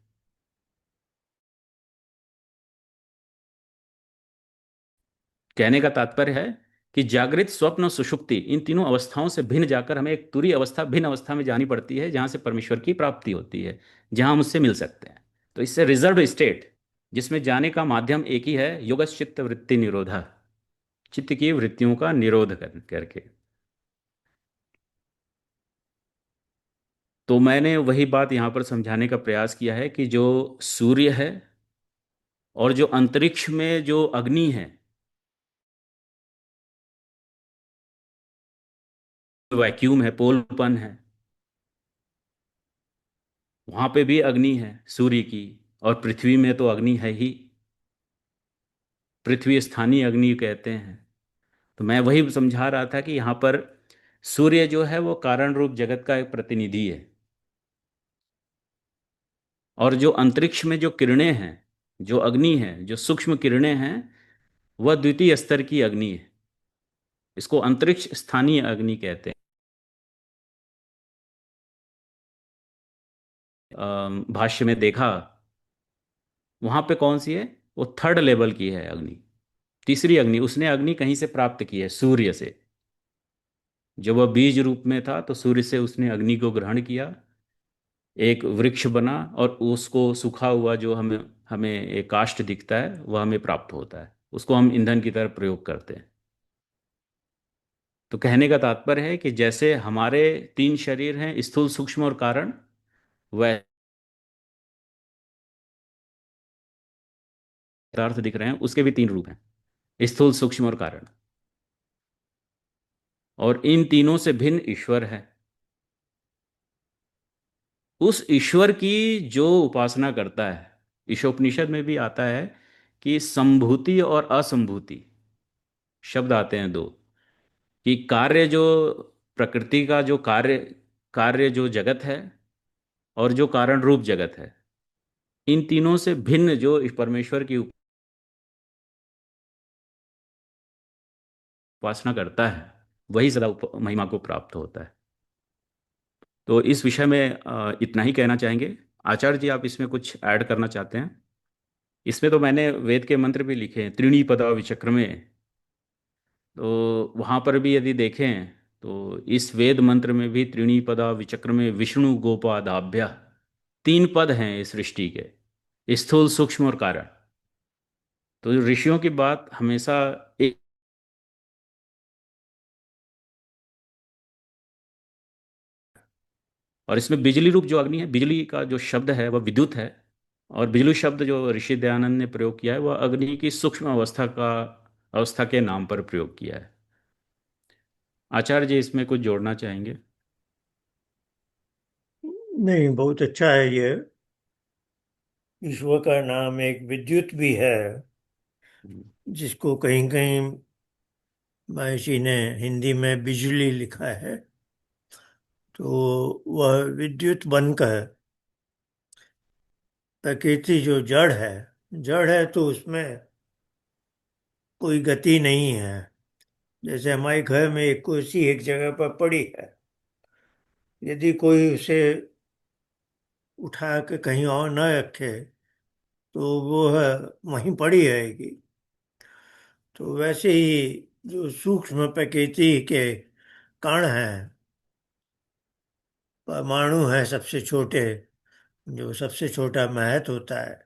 कहने का तात्पर्य है कि जागृत, स्वप्न और सुषुप्ति, इन तीनों अवस्थाओं से भिन्न जाकर हमें एक तुरी अवस्था, भिन्न अवस्था में जानी पड़ती है जहां से परमेश्वर की प्राप्ति होती है, जहां हम उससे मिल सकते हैं। तो इससे रिजर्व स्टेट जिसमें जाने का माध्यम एक ही है, योगश्चित्त वृत्ति निरोधा, चित्त की वृत्तियों का निरोध करके। तो मैंने वही बात यहाँ पर समझाने का प्रयास किया है कि जो सूर्य है और जो अंतरिक्ष में जो अग्नि है, वैक्यूम है, पोलपन है, वहां पे भी अग्नि है सूर्य की। और पृथ्वी में तो अग्नि है ही, पृथ्वी स्थानीय अग्नि कहते हैं। तो मैं वही समझा रहा था कि यहाँ पर सूर्य जो है वो कारण रूप जगत का एक प्रतिनिधि है। और जो अंतरिक्ष में जो किरणें हैं, जो अग्नि है, जो सूक्ष्म किरणें हैं, वह द्वितीय स्तर की अग्नि है। इसको अंतरिक्ष स्थानीय अग्नि कहते हैं। भाष्य में देखा, वहां पे कौन सी है? वो थर्ड लेवल की है अग्नि, तीसरी अग्नि। उसने अग्नि कहीं से प्राप्त की है? सूर्य से। जब वह बीज रूप में था तो सूर्य से उसने अग्नि को ग्रहण किया, एक वृक्ष बना, और उसको सूखा हुआ जो हमें हमें एक काष्ठ दिखता है वह हमें प्राप्त होता है। उसको हम ईंधन की तरह प्रयोग करते हैं। तो कहने का तात्पर्य है कि जैसे हमारे तीन शरीर हैं, स्थूल सूक्ष्म और कारण, वह पदार्थ दिख रहे हैं, उसके भी तीन रूप हैं, स्थूल सूक्ष्म और कारण। और इन तीनों से भिन्न ईश्वर है। उस ईश्वर की जो उपासना करता है, ईशोपनिषद में भी आता है कि संभूति और असंभूति शब्द आते हैं दो। कि कार्य जो, प्रकृति का जो कार्य, कार्य जो जगत है, और जो कारण रूप जगत है, इन तीनों से भिन्न जो इस परमेश्वर की उपासना करता है, वही सदा महिमा को प्राप्त होता है। तो इस विषय में इतना ही कहना चाहेंगे। आचार्य जी, आप इसमें कुछ ऐड करना चाहते हैं? इसमें तो मैंने वेद के मंत्र भी लिखे हैं, त्रीणी पदा विचक्रमे। तो वहाँ पर भी यदि देखें तो इस वेद मंत्र में भी त्रीणी पदा विचक्रमे विष्णु गोपादाभ्य, तीन पद हैं इस सृष्टि के, स्थूल सूक्ष्म और कारण। तो ऋषियों की बात हमेशा एक, और इसमें बिजली रूप जो अग्नि है, बिजली का जो शब्द है वह विद्युत है। और बिजली शब्द जो ऋषि दयानंद ने प्रयोग किया है वह अग्नि की सूक्ष्म अवस्था के नाम पर प्रयोग किया है। आचार्य जी इसमें कुछ जोड़ना चाहेंगे? नहीं, बहुत अच्छा है ये। ईश्वर का नाम एक विद्युत भी है, हम्म। जिसको कहीं कहीं महर्षि ने हिंदी में बिजली लिखा है। तो वह विद्युत बनकर प्रकृति जो जड़ है, जड़ है तो उसमें कोई गति नहीं है। जैसे हमारे घर में एक कुर्सी एक जगह पर पड़ी है, यदि कोई उसे उठा के कहीं और न रखे तो वो है वहीं पड़ी रहेगी। तो वैसे ही जो सूक्ष्म प्रकृति के कण हैं, परमाणु है सबसे छोटे, जो सबसे छोटा महत्व होता है,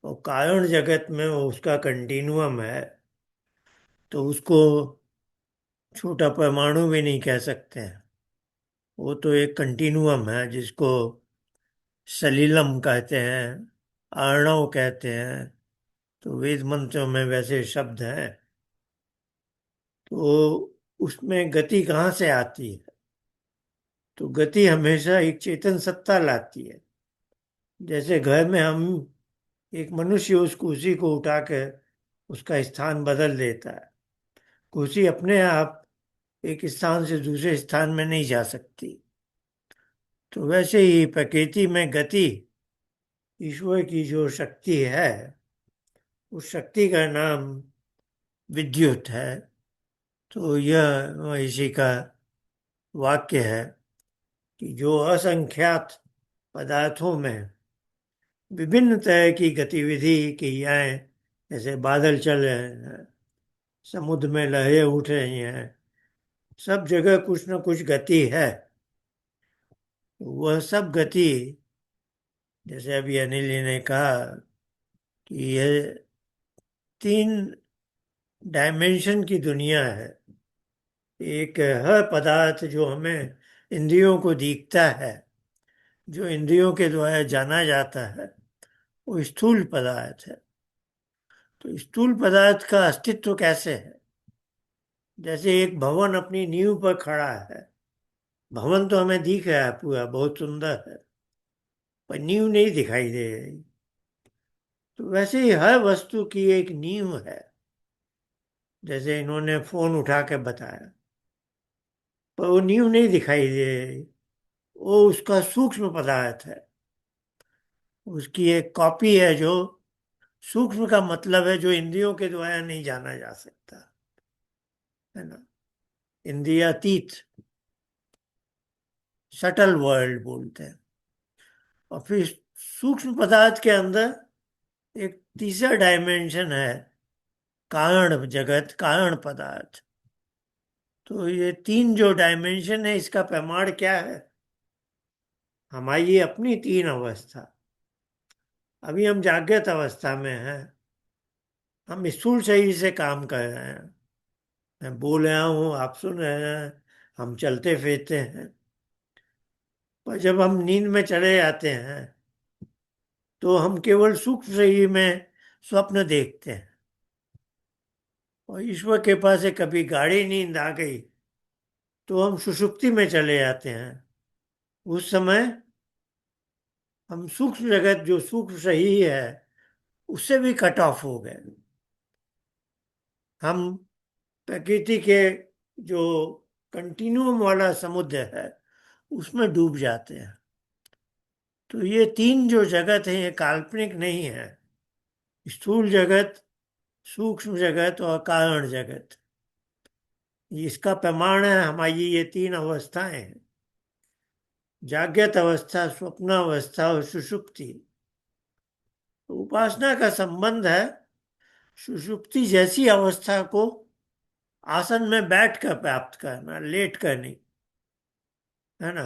और कारण जगत में वो उसका कंटिन्यूअम है। तो उसको छोटा परमाणु भी नहीं कह सकते हैं, वो तो एक कंटिन्यूअम है जिसको सलीलम कहते हैं, अर्णव कहते हैं। तो वेद मंत्रों में वैसे शब्द हैं। तो उसमें गति कहाँ से आती है? तो गति हमेशा एक चेतन सत्ता लाती है। जैसे घर में हम, एक मनुष्य उस कुर्सी को उठा के उसका स्थान बदल देता है। कुर्सी अपने आप एक स्थान से दूसरे स्थान में नहीं जा सकती। तो वैसे ही प्रकृति में गति ईश्वर की जो शक्ति है, उस शक्ति का नाम विद्युत है। तो यह इसी का वाक्य है कि जो असंख्यात पदार्थों में विभिन्न तरह की गतिविधि की जाए, जैसे बादल चल रहे हैं, समुद्र में लहरें उठ रही हैं, सब जगह कुछ न कुछ गति है। वह सब गति, जैसे अभी अनिल जी ने कहा कि यह तीन डायमेंशन की दुनिया है। एक हर पदार्थ जो हमें इंद्रियों को दिखता है, जो इंद्रियों के द्वारा जाना जाता है, वो स्थूल पदार्थ है। तो स्थूल पदार्थ का अस्तित्व कैसे है? जैसे एक भवन अपनी नींव पर खड़ा है, भवन तो हमें दिख रहा है पूरा बहुत सुंदर है, पर नींव नहीं दिखाई दे रही। तो वैसे ही हर वस्तु की एक नींव है। जैसे इन्होंने फोन उठा के बताया, पर वो नींव नहीं दिखाई दे रही, वो उसका सूक्ष्म पदार्थ है। उसकी एक कॉपी है जो सूक्ष्म का मतलब है जो इंद्रियों के द्वारा नहीं जाना जा सकता, है ना। इंद्रियातीत, सटल वर्ल्ड बोलते हैं। और फिर सूक्ष्म पदार्थ के अंदर एक तीसरा डायमेंशन है, कारण जगत, कारण पदार्थ। तो ये तीन जो डायमेंशन है, इसका प्रमाण क्या है? हमारी ये अपनी तीन अवस्था। अभी हम जागृत अवस्था में हैं, हम स्थूल शरीर से काम कर रहे हैं। मैं बोल रहा हूँ, आप सुन रहे हैं, हम चलते फिरते हैं। पर जब हम नींद में चले जाते हैं तो हम केवल सूक्ष्म शरीर में स्वप्न देखते हैं। और ईश्वर के पास से कभी गाढ़ी नींद आ गई तो हम सुषुप्ति में चले जाते हैं। उस समय हम सूक्ष्म जगत, जो सूक्ष्म शरीर है, उससे भी कट ऑफ हो गए। हम प्रकृति के जो कंटिन्यूम वाला समुद्र है उसमें डूब जाते हैं। तो ये तीन जो जगत है ये काल्पनिक नहीं है। स्थूल जगत, सूक्ष्म जगत और कारण जगत, इसका प्रमाण है हमारी ये तीन अवस्थाएं हैं, जाग्रत अवस्था, स्वप्न अवस्था और सुषुप्ति। तो उपासना का संबंध है सुषुप्ति जैसी अवस्था को आसन में बैठकर प्राप्त करना, लेट कर नहीं, है ना।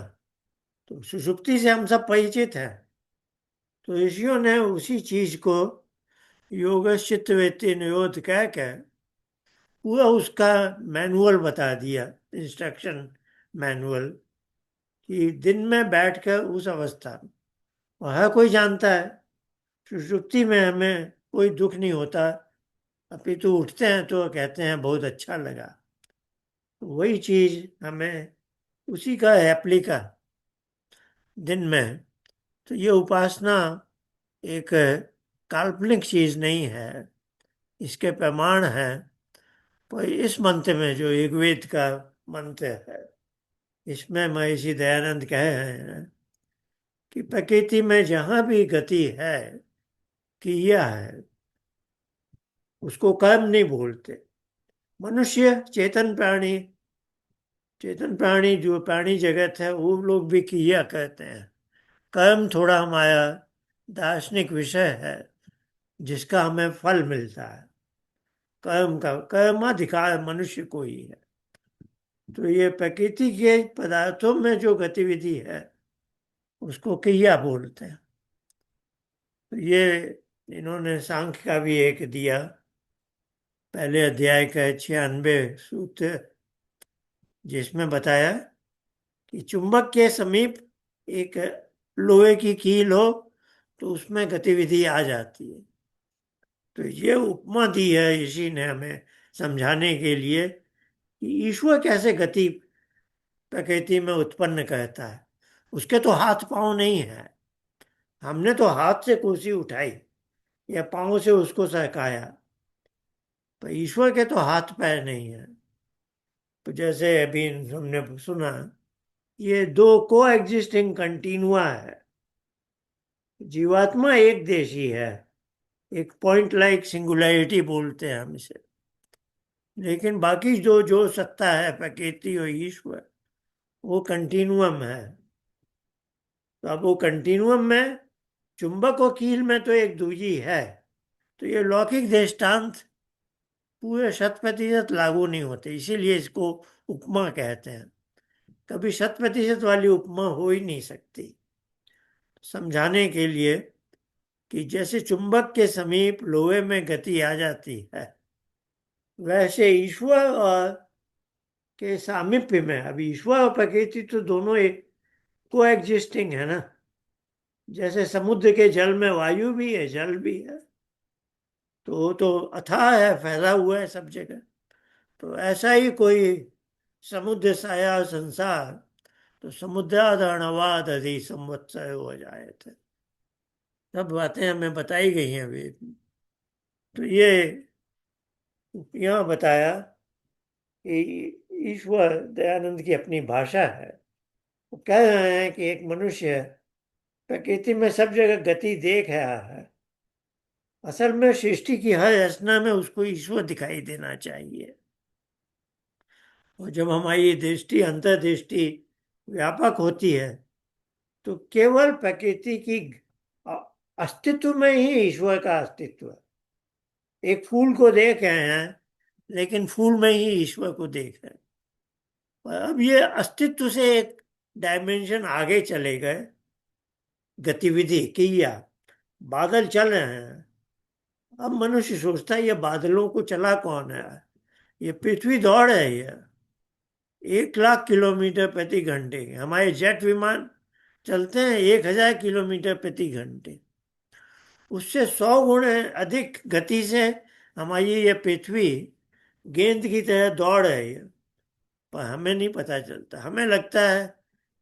तो सुषुप्ति से हम सब परिचित हैं। तो ऋषियों ने उसी चीज को योग चित्तवृत्ति निरोध कह के पूरा उसका मैनुअल बता दिया, इंस्ट्रक्शन मैनुअल, कि दिन में बैठकर उस अवस्था में, और हर कोई जानता है सुषुप्ति में हमें कोई दुख नहीं होता, अपितु उठते हैं तो कहते हैं बहुत अच्छा लगा। तो वही चीज हमें, उसी का एप्लीका दिन में। तो ये उपासना एक काल्पनिक चीज नहीं है, इसके प्रमाण है। पर इस मंत्र में जो ऋग्वेद का मंत्र है, इसमें महर्षि दयानंद कहे हैं कि प्रकृति में जहां भी गति है, क्रिया है, उसको कर्म नहीं बोलते। मनुष्य, चेतन प्राणी, चेतन प्राणी जो प्राणी जगत है, वो लोग भी क्रिया करते हैं। कर्म थोड़ा हमारा दार्शनिक विषय है, जिसका हमें फल मिलता है। कर्म का कर्माधिकार मनुष्य को ही है। तो ये प्रकृति के पदार्थों में जो गतिविधि है उसको क्रिया बोलते हैं। तो ये इन्होंने सांख्य का भी एक दिया, पहले अध्याय का 96 सूत्र, जिसमें बताया कि चुंबक के समीप एक लोहे की कील हो तो उसमें गतिविधि आ जाती है। तो ये उपमा दी है इसी ने हमें समझाने के लिए कि ईश्वर कैसे गति प्रकृति में उत्पन्न करता है। उसके तो हाथ पांव नहीं है, हमने तो हाथ से कुर्सी उठाई या पांव से उसको सरकाया, पर ईश्वर के तो हाथ पैर नहीं है। तो जैसे अभी हमने सुना, ये दो को एग्जिस्टिंग कंटिन्यूआ है। जीवात्मा एक देशी है, एक पॉइंट लाइक सिंगुलैरिटी बोलते हैं हम इसे। लेकिन बाकी जो जो सत्ता है, प्रकृति और ईश्वर, वो कंटिन्यूअम है। तो अब वो कंटिन्यूअम में चुंबक और कील में तो एक दूरी है। तो ये लौकिक दृष्टांत पूरे 100% लागू नहीं होते, इसीलिए इसको उपमा कहते हैं। कभी 100% वाली उपमा हो ही नहीं सकती। समझाने के लिए कि जैसे चुंबक के समीप लोहे में गति आ जाती है, वैसे ईश्वर और के सामीप्य में, अभी ईश्वर और प्रकृति तो दोनों एक को एग्जिस्टिंग है ना। जैसे समुद्र के जल में वायु भी है, जल भी है, तो वो तो अथाह है, फैला हुआ है सब जगह। तो ऐसा ही कोई समुद्र साया संसार, तो समुद्राधर्णवाद अधि संवत्सर हो जाए थे। सब बातें हमें बताई गई हैं वेद में। तो ये यहाँ बताया कि ईश्वर दयानंद की अपनी भाषा है। वो कह रहे हैं कि एक मनुष्य प्रकृति में सब जगह गति देख रहा है। असल में सृष्टि की हर रचना में उसको ईश्वर दिखाई देना चाहिए। और जब हमारी दृष्टि अंतर्दृष्टि व्यापक होती है तो केवल प्रकृति की अ- अस्तित्व में ही ईश्वर का अस्तित्व है। एक फूल को देख रहे हैं लेकिन फूल में ही ईश्वर को देख रहे हैं। और अब ये अस्तित्व से एक डायमेंशन आगे चले गए। गतिविधि किया, बादल चल रहे हैं। अब मनुष्य सोचता है ये बादलों को चला कौन है? ये पृथ्वी दौड़ रही है 1 लाख किलोमीटर प्रति घंटे। हमारे जेट विमान चलते हैं 1000 किलोमीटर प्रति घंटे। उससे 100 गुण अधिक गति से हमारी ये पृथ्वी गेंद की तरह दौड़ रही है। पर हमें नहीं पता चलता, हमें लगता है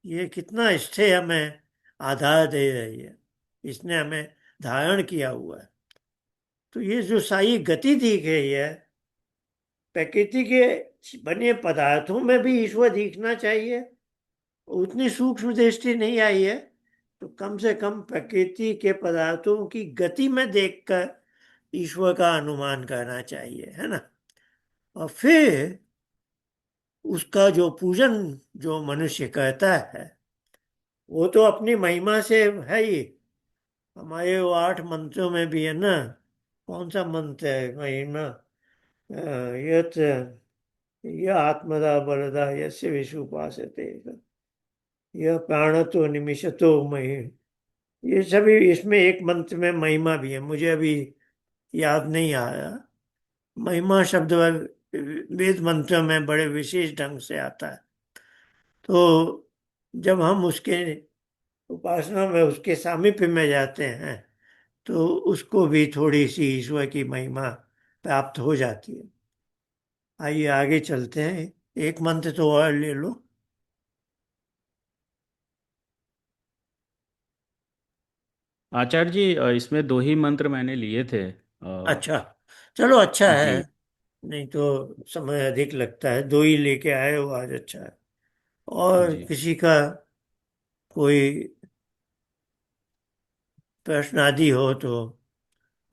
ये कितना स्थिर हमें आधार दे रही है, इसने हमें धारण किया हुआ है। तो ये जो सारी गति दिख रही है, प्रकृति के बने पदार्थों में भी ईश्वर दिखना चाहिए। उतनी सूक्ष्म दृष्टि नहीं आई है तो कम से कम प्रकृति के पदार्थों की गति में देखकर ईश्वर का अनुमान करना चाहिए, है ना? और फिर उसका जो पूजन जो मनुष्य करता है वो तो अपनी महिमा से है ही। हमारे वो 8 मंत्रों में भी है ना। कौन सा मंत्र है महिमा? यत यह आत्मदा बलदा यस्य विषुपासते, यह प्राणतो निमिषतो महि। ये सभी इसमें एक मंत्र में महिमा भी है, मुझे अभी याद नहीं आ रहा। महिमा शब्द वेद मंत्रों में बड़े विशेष ढंग से आता है। तो जब हम उसके उपासना में उसके सामीप्य में जाते हैं तो उसको भी थोड़ी सी ईश्वर की महिमा प्राप्त हो जाती है। आइए आगे चलते हैं, एक मंत्र तो और ले लो। आचार्य जी, इसमें 2 ही मंत्र मैंने लिए थे। अच्छा, चलो अच्छा है। जी। नहीं तो समय अधिक लगता है, 2 ही लेके आए हो आज, अच्छा है। और जी। किसी का कोई प्रश्न आदि हो तो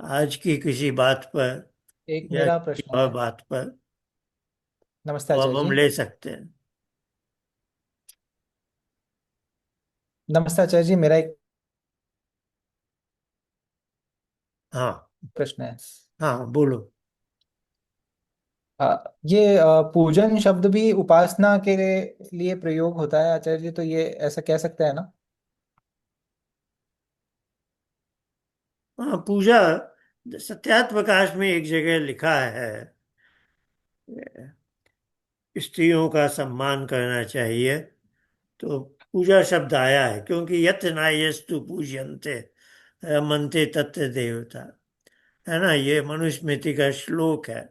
आज की किसी बात पर एक या मेरा किसी प्रश्न और है। बात पर नमस्ते तो अब आचार्य हम जी। ले सकते हैं। नमस्ते आचार्य जी, मेरा एक हाँ प्रश्न है। हाँ, बोलो। ये पूजन शब्द भी उपासना के लिए प्रयोग होता है आचार्य जी, तो ये ऐसा कह सकते हैं ना? हाँ, पूजा सत्यार्थ प्रकाश में एक जगह लिखा है स्त्रियों का सम्मान करना चाहिए। तो पूजा शब्द आया है क्योंकि यत नायस्तु पूज्यन्ते रमन्ते तत्र देवता, है ना? ये मनुस्मृति का श्लोक है।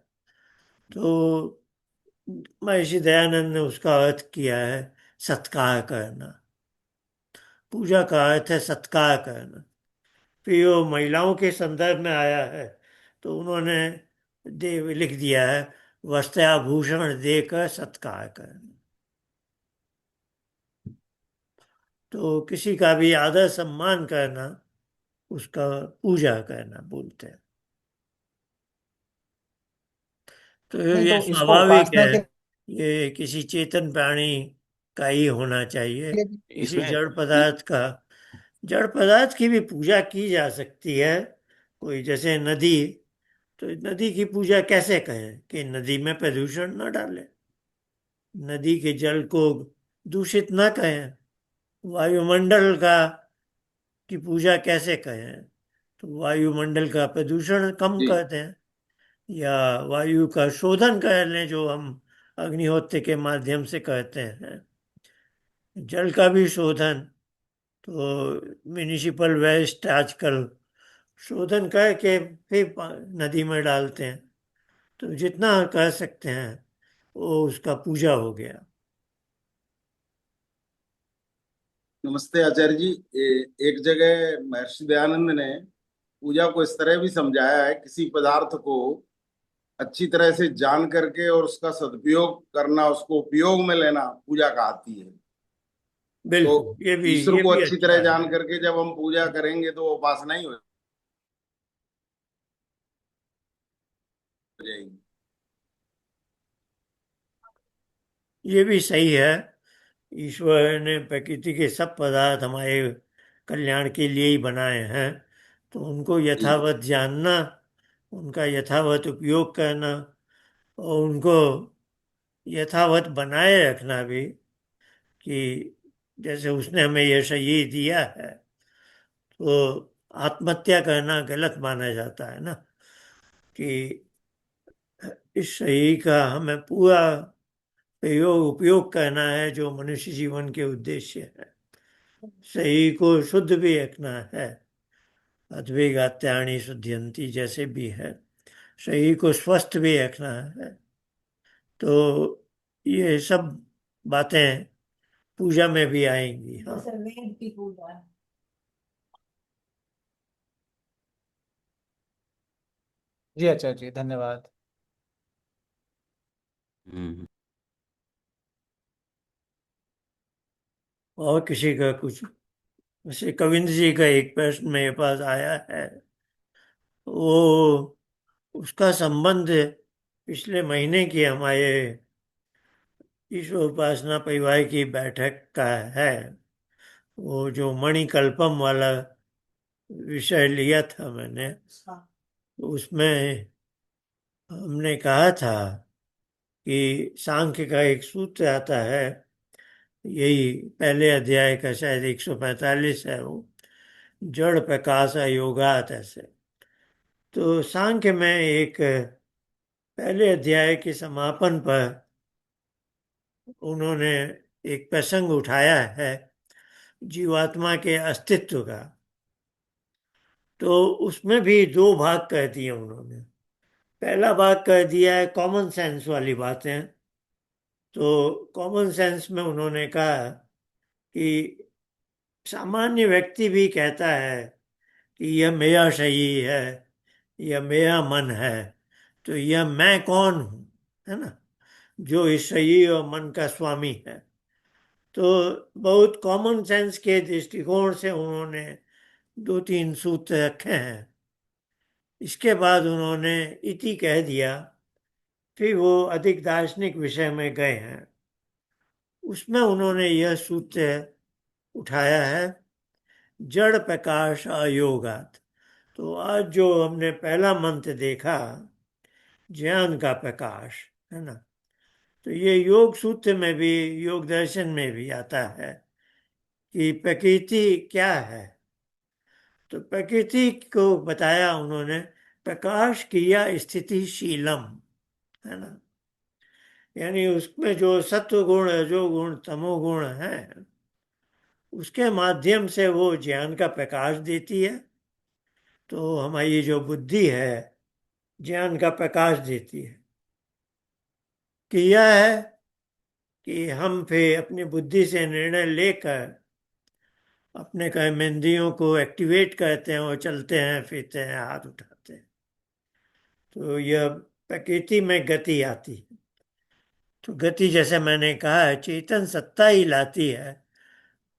तो महर्षि दयानंद ने उसका अर्थ किया है सत्कार करना। पूजा का अर्थ है सत्कार करना। फिर वो महिलाओं के संदर्भ में आया है तो उन्होंने देव लिख दिया है वस्त्राभूषण देकर सत्कार करना। तो किसी का भी आदर सम्मान करना उसका पूजा करना बोलते हैं। तो नहीं, ये तो इसको स्वाभाविक है, उपासना के ये किसी चेतन प्राणी का ही होना चाहिए। लिए। किसी इसमें जड़ पदार्थ का, जड़ पदार्थ की भी पूजा की जा सकती है। कोई जैसे नदी, तो नदी की पूजा कैसे करें कि नदी में प्रदूषण न डालें, नदी के जल को दूषित न करें। वायुमंडल का की पूजा कैसे करें? तो वायुमंडल का प्रदूषण कम जी। कर दें या वायु का शोधन कर लें जो हम अग्निहोत्र के माध्यम से करते हैं। जल का भी शोधन, तो म्यूनिसिपल वेस्ट आजकल शोधन करके फिर नदी में डालते हैं। तो जितना कर सकते हैं वो उसका पूजा हो गया। नमस्ते आचार्य जी। एक जगह महर्षि दयानंद ने पूजा को इस तरह भी समझाया है, किसी पदार्थ को अच्छी तरह से जान करके और उसका सदुपयोग करना, उसको उपयोग में लेना पूजा कहलाती है। तो बिल्कुल, ईश्वर ये को भी अच्छी अच्छा तरह है। जान करके जब हम पूजा करेंगे तो वो उपासना ही हो जाएगी। ये भी सही है। ईश्वर ने प्रकृति के सब पदार्थ हमारे कल्याण के लिए ही बनाए हैं, तो उनको जी जी। यथावत जानना, उनका यथावत उपयोग करना और उनको यथावत बनाए रखना भी, कि जैसे उसने हमें यह शरीर दिया है, तो आत्महत्या करना गलत माना जाता है ना, कि इस शरीर का हमें पूरा उपयोग करना है, जो मनुष्य जीवन के उद्देश्य है। शरीर को शुद्ध भी रखना है, अद्विगात्यानि शुद्धयंती जैसे भी है, शरीर को स्वस्थ भी रखना है। तो ये सब बातें पूजा में भी आएंगी। हाँ, जैसे वेद की पूजा है। जी आचार्य जी, धन्यवाद। हम्म। और किसी का कुछ? वैसे कविंद्र जी का एक प्रश्न मेरे पास आया है, वो उसका संबंध पिछले महीने की हमारे ईश्वर उपासना परिवार की बैठक का है। वो जो मणिकल्पम वाला विषय लिया था मैंने, हाँ। उसमें हमने कहा था कि सांख्य का एक सूत्र आता है, यही पहले अध्याय का शायद 145 है वो, जड़ प्रकाश अयोगात ऐसे। तो सांख्य में एक पहले अध्याय के समापन पर उन्होंने एक प्रसंग उठाया है जीवात्मा के अस्तित्व का। तो उसमें भी दो भाग कर दिए उन्होंने। पहला भाग कर दिया है कॉमन सेंस वाली बातें। तो कॉमन सेंस में उन्होंने कहा कि सामान्य व्यक्ति भी कहता है कि यह मेरा शरीर है, यह मेरा मन है, तो यह मैं कौन हूं, है ना, जो इस शरीर और मन का स्वामी है। तो बहुत कॉमन सेंस के दृष्टिकोण से उन्होंने दो तीन सूत्र रखे हैं। इसके बाद उन्होंने इति कह दिया, फिर वो अधिक दार्शनिक विषय में गए हैं। उसमें उन्होंने यह सूत्र उठाया है, जड़ प्रकाश अयोगात। तो आज जो हमने पहला मंत्र देखा, ज्ञान का प्रकाश, है ना, तो ये योग सूत्र में भी, योग दर्शन में भी आता है कि प्रकृति क्या है। तो प्रकृति को बताया उन्होंने, प्रकाश क्रिया स्थिति शीलम, है ना, यानी उसमें जो सत्व गुण, रजोगुण, तमोगुण है, उसके माध्यम से वो ज्ञान का प्रकाश देती है। तो हमारी जो बुद्धि है, ज्ञान का प्रकाश देती है। क्रिया है कि हम फिर अपनी बुद्धि से निर्णय लेकर अपने कर्मेंद्रियों को एक्टिवेट करते हैं और चलते हैं, फिरते हैं, हाथ उठाते हैं। तो यह प्रकृति में गति आती है। तो गति, जैसे मैंने कहा है, चेतन सत्ता ही लाती है,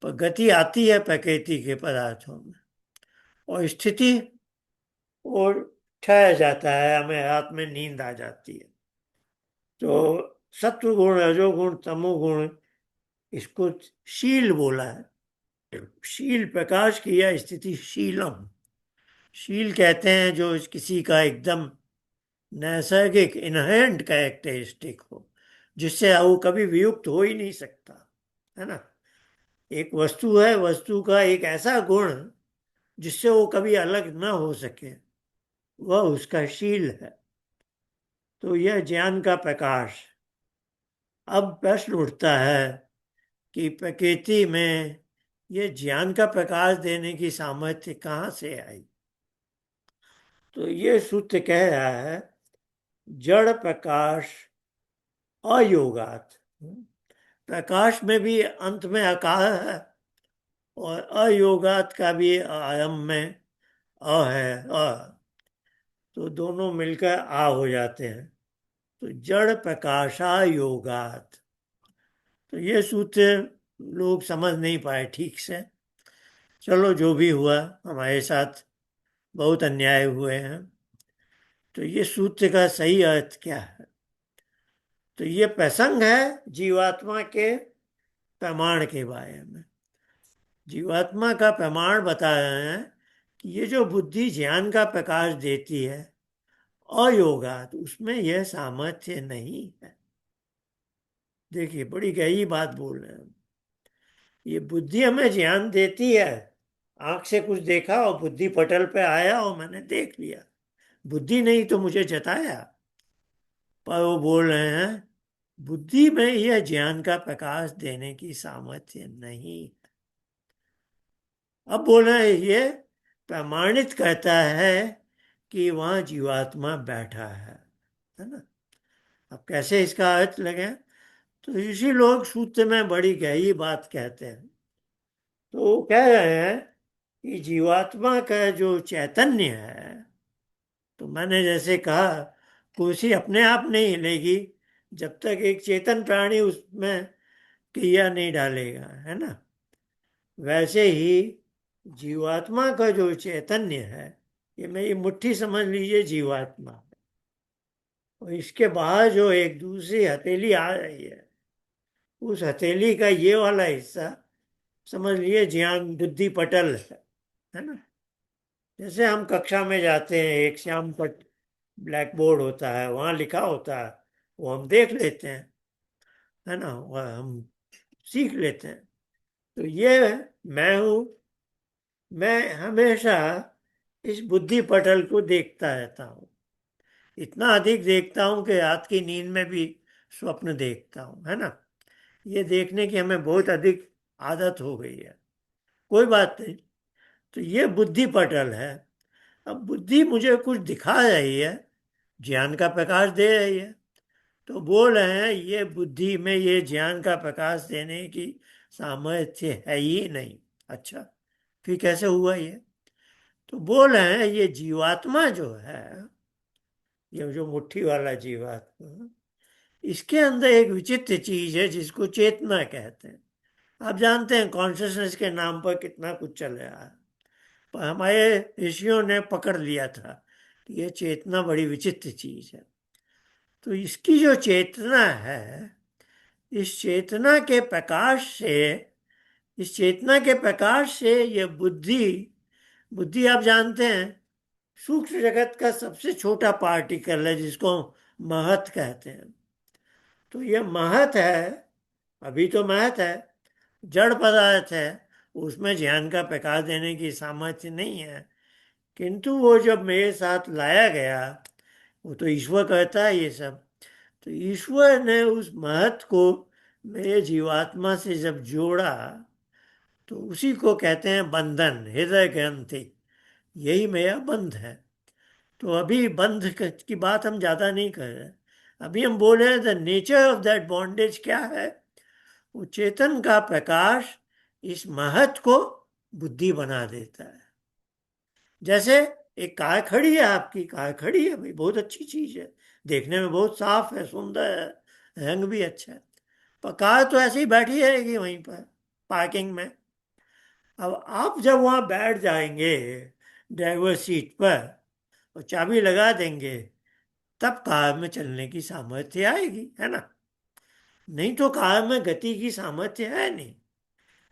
पर गति आती है प्रकृति के पदार्थों में। और स्थिति, और ठहर जाता है, हमें रात में नींद आ जाती है। तो सत्व गुण, रजोगुण, तमोगुण, इसको शील बोला है। शील प्रकाश की यह स्थिति शीलम। शील कहते हैं जो किसी का एकदम नैसर्गिक इनहेरेंट कैरेक्टरिस्टिक हो, जिससे वो कभी वियुक्त हो ही नहीं सकता, है ना। एक वस्तु है, वस्तु का एक ऐसा गुण जिससे वो कभी अलग ना हो सके, वह उसका शील है। तो यह ज्ञान का प्रकाश। अब प्रश्न उठता है कि प्रकृति में यह ज्ञान का प्रकाश देने की सामर्थ्य कहाँ से आई। तो ये सूत्र कह रहा है, जड़ प्रकाश अयोगात। प्रकाश में भी अंत में आकार है, और अयोगात का भी आयम में अ है, तो दोनों मिलकर आ हो जाते हैं। तो जड़ प्रकाशा योगात। तो ये सूत्र लोग समझ नहीं पाए ठीक से। चलो, जो भी हुआ, हमारे साथ बहुत अन्याय हुए हैं। तो ये सूत्र का सही अर्थ क्या है? तो ये प्रसंग है जीवात्मा के प्रमाण के बारे में। जीवात्मा का प्रमाण बता रहे हैं कि ये जो बुद्धि ज्ञान का प्रकाश देती है, अयोगात, उसमें यह सामर्थ्य नहीं है। देखिए, बड़ी गहरी बात बोल रहे हैं। ये बुद्धि हमें ज्ञान देती है। आंख से कुछ देखा और बुद्धि पटल पे आया और मैंने देख लिया। बुद्धि नहीं तो मुझे जताया। पर वो बोल रहे हैं बुद्धि में यह ज्ञान का प्रकाश देने की सामर्थ्य नहीं। अब बोल रहे हैं ये प्रमाणित करता है कि वहां जीवात्मा बैठा है ना। अब कैसे इसका अर्थ लगे? तो इसी लोग सूत्र में बड़ी गहरी बात कहते हैं। तो वो कह रहे हैं कि जीवात्मा का जो चैतन्य है, तो मैंने जैसे कहा, कुर्सी अपने आप नहीं हिलेगी जब तक एक चेतन प्राणी उसमें क्रिया नहीं डालेगा, है ना। वैसे ही जीवात्मा का जो चैतन्य है, ये मेरी मुट्ठी समझ लीजिए जीवात्मा, और इसके बाहर जो एक दूसरी हथेली आ रही है, उस हथेली का ये वाला हिस्सा समझ लिए ज्ञान बुद्धि पटल है ना। जैसे हम कक्षा में जाते हैं, एक श्याम पट ब्लैक बोर्ड होता है, वहां लिखा होता है, वो हम देख लेते हैं, है ना, वह हम सीख लेते हैं। तो ये मैं हूं। मैं हमेशा इस बुद्धि पटल को देखता रहता हूं। इतना अधिक देखता हूं कि रात की नींद में भी स्वप्न देखता हूं, है ना। ये देखने की हमें बहुत अधिक आदत हो गई है। कोई बात नहीं। तो ये बुद्धि पटल है। अब बुद्धि मुझे कुछ दिखा रही है, ज्ञान का प्रकाश दे रही है। तो बोल रहे हैं ये बुद्धि में ये ज्ञान का प्रकाश देने की सामर्थ्य है ही नहीं। अच्छा, फिर कैसे हुआ ये? तो बोल रहे हैं ये जीवात्मा जो है, ये जो मुट्ठी वाला जीवात्मा, इसके अंदर एक विचित्र चीज है जिसको चेतना कहते हैं। आप जानते हैं कॉन्शियसनेस के नाम पर कितना कुछ चल रहा है। पर हमारे ऋषियों ने पकड़ लिया था कि ये चेतना बड़ी विचित्र चीज है। तो इसकी जो चेतना है, इस चेतना के प्रकाश से, इस चेतना के प्रकाश से ये बुद्धि, बुद्धि आप जानते हैं सूक्ष्म जगत का सबसे छोटा पार्टिकल है जिसको महत कहते हैं। तो ये महत है, अभी तो महत है, जड़ पदार्थ है, उसमें ज्ञान का प्रकाश देने की सामर्थ्य नहीं है। किंतु वो जब मेरे साथ लाया गया, वो तो ईश्वर करता है ये सब। तो ईश्वर ने उस महत को मेरे जीवात्मा से जब जोड़ा, तो उसी को कहते हैं बंधन, हृदय ग्रंथि। यही मेरा बंध है। तो अभी बंध की बात हम ज्यादा नहीं कर रहे। अभी हम बोल रहे हैं the nature of that bondage क्या है। वो चेतन का प्रकाश इस महत को बुद्धि बना देता है। जैसे एक कार खड़ी है, आपकी कार खड़ी है भाई, बहुत अच्छी चीज है, देखने में बहुत साफ है, सुंदर है, रंग भी अच्छा है। पर कार तो ऐसे ही बैठी रहेगी वहीं पर पार्किंग में। अब आप जब वहां बैठ जाएंगे ड्राइवर सीट पर और चाबी लगा देंगे, तब कार में चलने की सामर्थ्य आएगी, है ना। नहीं तो कार में गति की सामर्थ्य है नहीं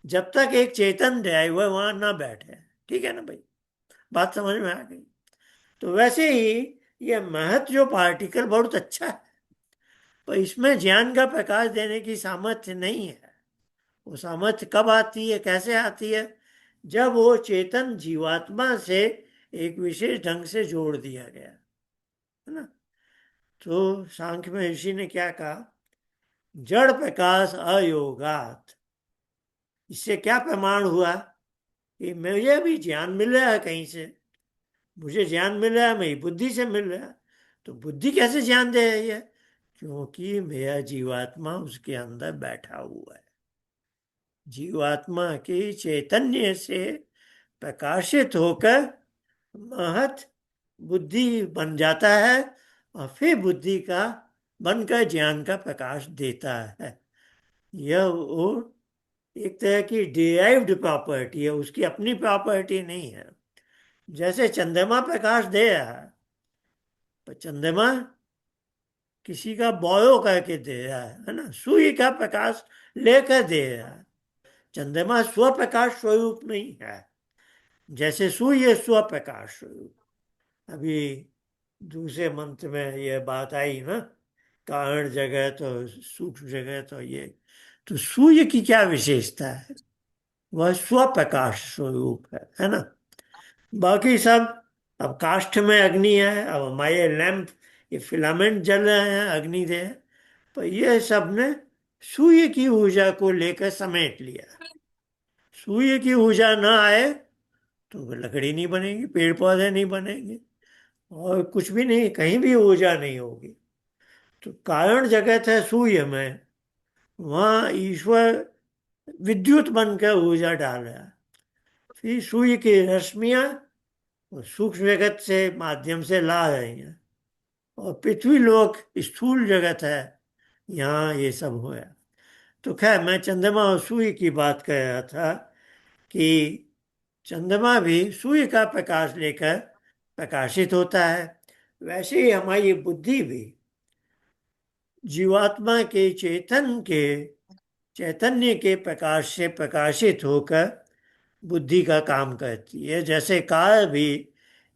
जब तक एक चेतन ड्राइवर वहां ना बैठे। ठीक है ना भाई, बात समझ में आ गई। तो वैसे ही ये महत जो पार्टिकल बहुत अच्छा है, पर इसमें ज्ञान का प्रकाश देने की सामर्थ्य नहीं है। वो सामर्थ्य कब आती है, कैसे आती है? जब वो चेतन जीवात्मा से एक विशेष ढंग से जोड़ दिया गया, है ना। तो सांख्य में ऋषि ने क्या कहा? जड़ प्रकाश अयोगात। इससे क्या प्रमाण हुआ कि मुझे भी ज्ञान मिल रहा है कहीं से, मुझे ज्ञान मिल रहा है, मेरी बुद्धि से मिल रहा है। तो बुद्धि कैसे ज्ञान दे रही है? क्योंकि मेरा जीवात्मा उसके अंदर बैठा हुआ है। जीवात्मा की चैतन्य से प्रकाशित होकर महत बुद्धि बन जाता है, और फिर बुद्धि का बनकर ज्ञान का प्रकाश देता है। यह वो एक तरह की डिराइव्ड प्रॉपर्टी है, उसकी अपनी प्रॉपर्टी नहीं है। जैसे चंद्रमा प्रकाश दे रहा है, पर चंद्रमा किसी का बोरो करके दे रहा है ना, सूर्य का प्रकाश लेकर दे रहा है। चंद्रमा स्व प्रकाश स्वरूप नहीं है, जैसे सूर्य स्व प्रकाश स्वरूप। अभी दूसरे मंत्र में यह बात आई ना, कारण जगत और सूक्ष्म जगत और ये। तो सूर्य की क्या विशेषता है? वह स्व प्रकाश स्वरूप है ना। बाकी सब, अब काष्ठ में अग्नि है, अब हमारे लैंप, ये फिलामेंट जल रहे हैं, अग्नि दे। पर ये सब ने सूर्य की ऊर्जा को लेकर समेट लिया। सूर्य की ऊर्जा ना आए तो लकड़ी नहीं बनेगी, पेड़ पौधे नहीं बनेंगे, और कुछ भी नहीं, कहीं भी ऊर्जा नहीं होगी। तो कारण जगत है सूर्य में, वहाँ ईश्वर विद्युत बनकर ऊर्जा डाल रहा है। फिर सूर्य की रश्मियां सूक्ष्म जगत से माध्यम से ला रही हैं, और पृथ्वी लोक स्थूल जगत है, यहाँ ये सब हुआ। तो खैर, मैं चंद्रमा और सूर्य की बात कर रहा था कि चंद्रमा भी सूर्य का प्रकाश लेकर प्रकाशित होता है। वैसे ही हमारी बुद्धि भी जीवात्मा के चैतन्य के प्रकाश से प्रकाशित होकर बुद्धि का काम करती है। जैसे कार भी,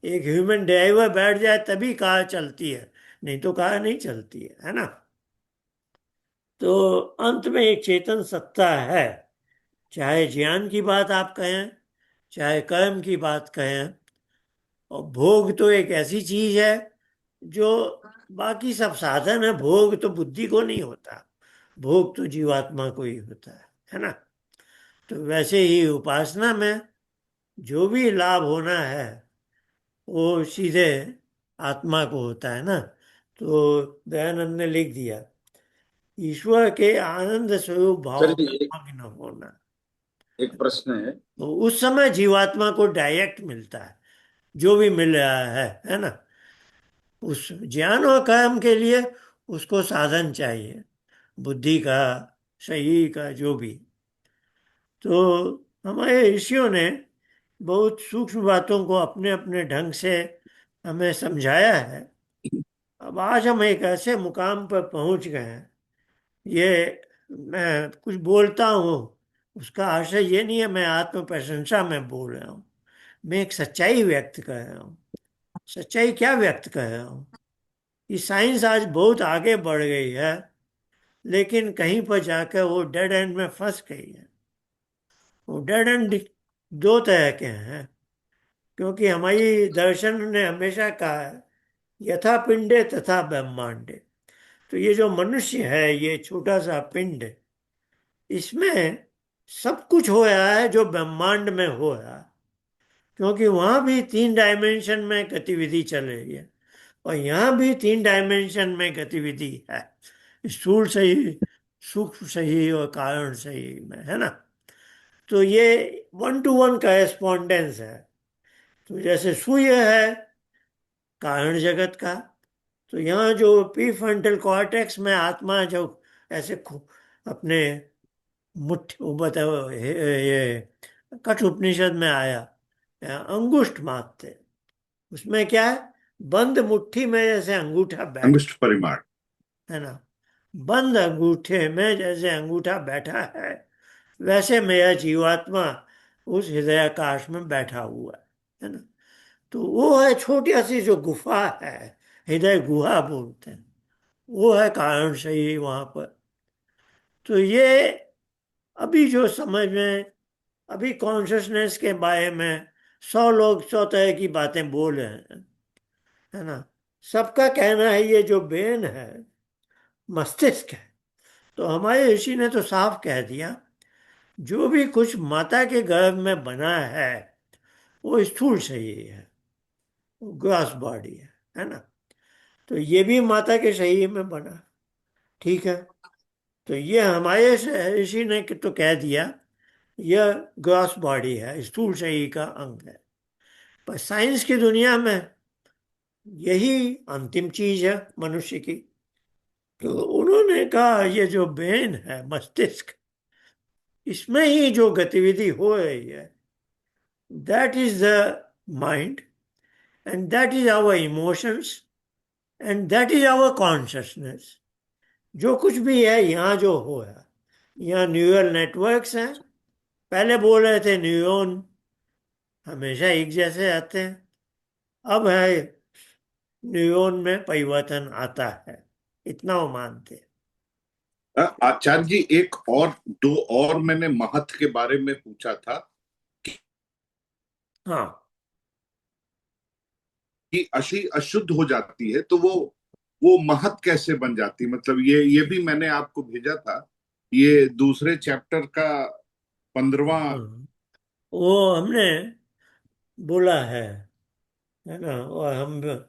एक ह्यूमन ड्राइवर बैठ जाए तभी कार चलती है, नहीं तो कार नहीं चलती है ना। तो अंत में एक चेतन सत्ता है, चाहे ज्ञान की बात आप कहें, चाहे कर्म की बात कहें। और भोग तो एक ऐसी चीज है जो, बाकी सब साधन है, भोग तो बुद्धि को नहीं होता, भोग तो जीवात्मा को ही होता है ना। तो वैसे ही उपासना में जो भी लाभ होना है वो सीधे आत्मा को होता है ना। तो दयानंद ने लिख दिया, ईश्वर के आनंद स्वरूप भाव आचार्य में जी, मग्न होना। एक प्रश्न है। तो उस समय जीवात्मा को डायरेक्ट मिलता है जो भी मिल रहा है ना। उस ज्ञान और कर्म के लिए उसको साधन चाहिए, बुद्धि का, शरीर का, जो भी। तो हमारे ऋषियों ने बहुत सूक्ष्म बातों को अपने अपने ढंग से हमें समझाया है। अब आज हम एक ऐसे मुकाम पर पहुंच गए हैं, ये मैं कुछ बोलता हूँ, उसका आशय ये नहीं है मैं आत्म प्रशंसा में बोल रहा हूँ, मैं एक सच्चाई व्यक्त कर रहा हूँ। सच्चाई क्या व्यक्त कर रहा हूँ? ये साइंस आज बहुत आगे बढ़ गई है, लेकिन कहीं पर जाकर वो डेड एंड में फंस गई है। वो डेड एंड दो तरह के हैं, क्योंकि हमारी दर्शन ने हमेशा कहा है, यथा पिंडे तथा ब्रह्मांडे। तो ये जो मनुष्य है, ये छोटा सा पिंड, इसमें सब कुछ हो रहा है जो ब्रह्मांड में हो रहा है, क्योंकि वहां भी 3 डायमेंशन में गतिविधि चल रही है, और यहाँ भी 3 डायमेंशन में गतिविधि है, स्थूल सही, सूक्ष्म सही और कारण सही में, है ना। तो ये 1 to 1 करेस्पॉन्डेंस है। तो जैसे सूर्य है कारण जगत का, तो यहाँ जो प्री फ्रंटल कॉर्टेक्स में आत्मा जो ऐसे अपने मुट्ठी, वो बताओ, ये कठ उपनिषद में आया, अंगुष्ठ मात्र, उसमें क्या है, बंद मुट्ठी में जैसे अंगूठा बैठ, अंगुष्ठ परिमाण। है ना, बंद अंगूठे में जैसे अंगूठा बैठा है, वैसे मेरा जीवात्मा उस हृदयाकाश में बैठा हुआ है ना। तो वो है छोटी सी जो गुफा है, हृदय गुहा बोलते हैं, वो है कारण सही वहां पर। तो ये अभी जो समझ में, अभी कॉन्शियसनेस के बारे में 100 लोग 100 तरह की बातें बोल रहे हैं, है ना। सबका कहना है ये जो ब्रेन है, मस्तिष्क है। तो हमारे ऋषि ने तो साफ कह दिया, जो भी कुछ माता के गर्भ में बना है वो स्थूल शरीर है, वो ग्रॉस बॉडी है ना। तो ये भी माता के शरीर में बना, ठीक है। तो ये हमारे ऋषि ने तो कह दिया यह ग्रॉस बॉडी है, स्थूल शरीर का अंग है। पर साइंस की दुनिया में यही अंतिम चीज है मनुष्य की। तो उन्होंने कहा ये जो ब्रेन है, मस्तिष्क, इसमें ही जो गतिविधि हो रही है, that is the mind, and that is our emotions, and that is our consciousness. जो कुछ भी है यहाँ जो हो रहा है, यहाँ न्यूरल नेटवर्क्स हैं। पहले बोल रहे थे न्यूरॉन हमेशा एक जैसे आते हैं, अब है न्यूरॉन में परिवर्तन आता है, इतना वो मानते हैं। आचार्य जी, एक और दो और मैंने महत्व के बारे में पूछा था हाँ, कि अशी अशुद्ध हो जाती है तो वो महत्व कैसे बन जाती है? मतलब ये भी मैंने आपको भेजा था, ये दूसरे चैप्टर का 15वां। हाँ, वो हमने बोला है ना। और हम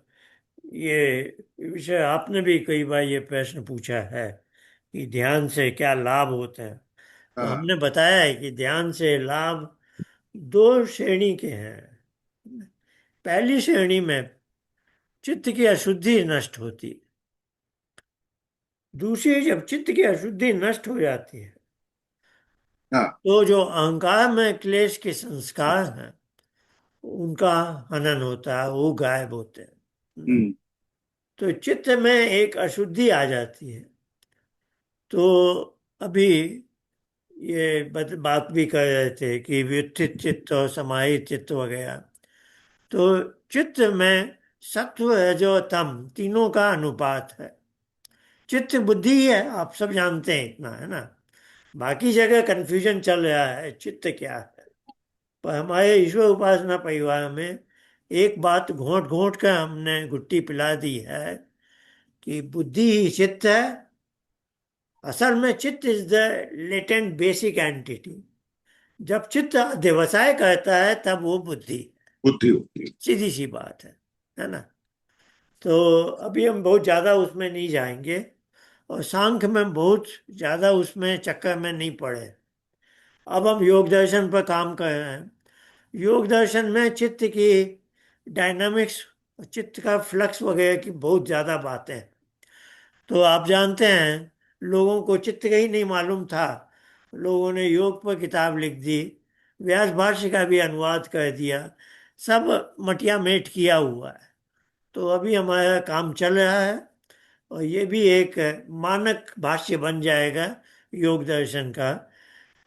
ये विषय आपने भी कई बार ये प्रश्न पूछा है कि ध्यान से क्या लाभ होते हैं। तो हाँ, हमने बताया है कि ध्यान से लाभ दो श्रेणी के हैं। पहली श्रेणी में चित्त की अशुद्धि नष्ट होती, दूसरी जब चित्त की अशुद्धि नष्ट हो जाती है हाँ। तो जो अहंकार में क्लेश के संस्कार हैं उनका हनन होता है, वो गायब होते हैं। हम्म। तो चित्त में एक अशुद्धि आ जाती है। तो अभी ये बात भी कर रहे थे कि व्युत्थित चित्त और समाहित चित्त वगैरह। तो चित्त में सत्व रजो तम तीनों का अनुपात है। चित्त बुद्धि है, आप सब जानते हैं, इतना है ना। बाकी जगह कंफ्यूजन चल रहा है चित्त क्या है। पर हमारे ईश्वर उपासना परिवार में एक बात घोंट घोंट कर हमने गुट्टी पिला दी है कि बुद्धि ही चित्त है। असल में चित्त is the latent basic entity. जब चित्त व्यवसाय करता है तब वो बुद्धि। बुद्धि होती है। सीधी सी बात है ना। तो अभी हम बहुत ज्यादा उसमें नहीं जाएंगे, और सांख्य में बहुत ज्यादा उसमें चक्कर में नहीं पड़े। अब हम योग दर्शन पर काम कर रहे हैं। योग दर्शन में चित्त की डायनामिक्स, चित्त का फ्लक्स वगैरह की बहुत ज्यादा बातें हैं। तो आप जानते हैं, लोगों को चित्त का ही नहीं मालूम था, लोगों ने योग पर किताब लिख दी, व्यास भाष्य का भी अनुवाद कर दिया, सब मटिया मेट किया हुआ है। तो अभी हमारा काम चल रहा है, और ये भी एक मानक भाष्य बन जाएगा योग दर्शन का,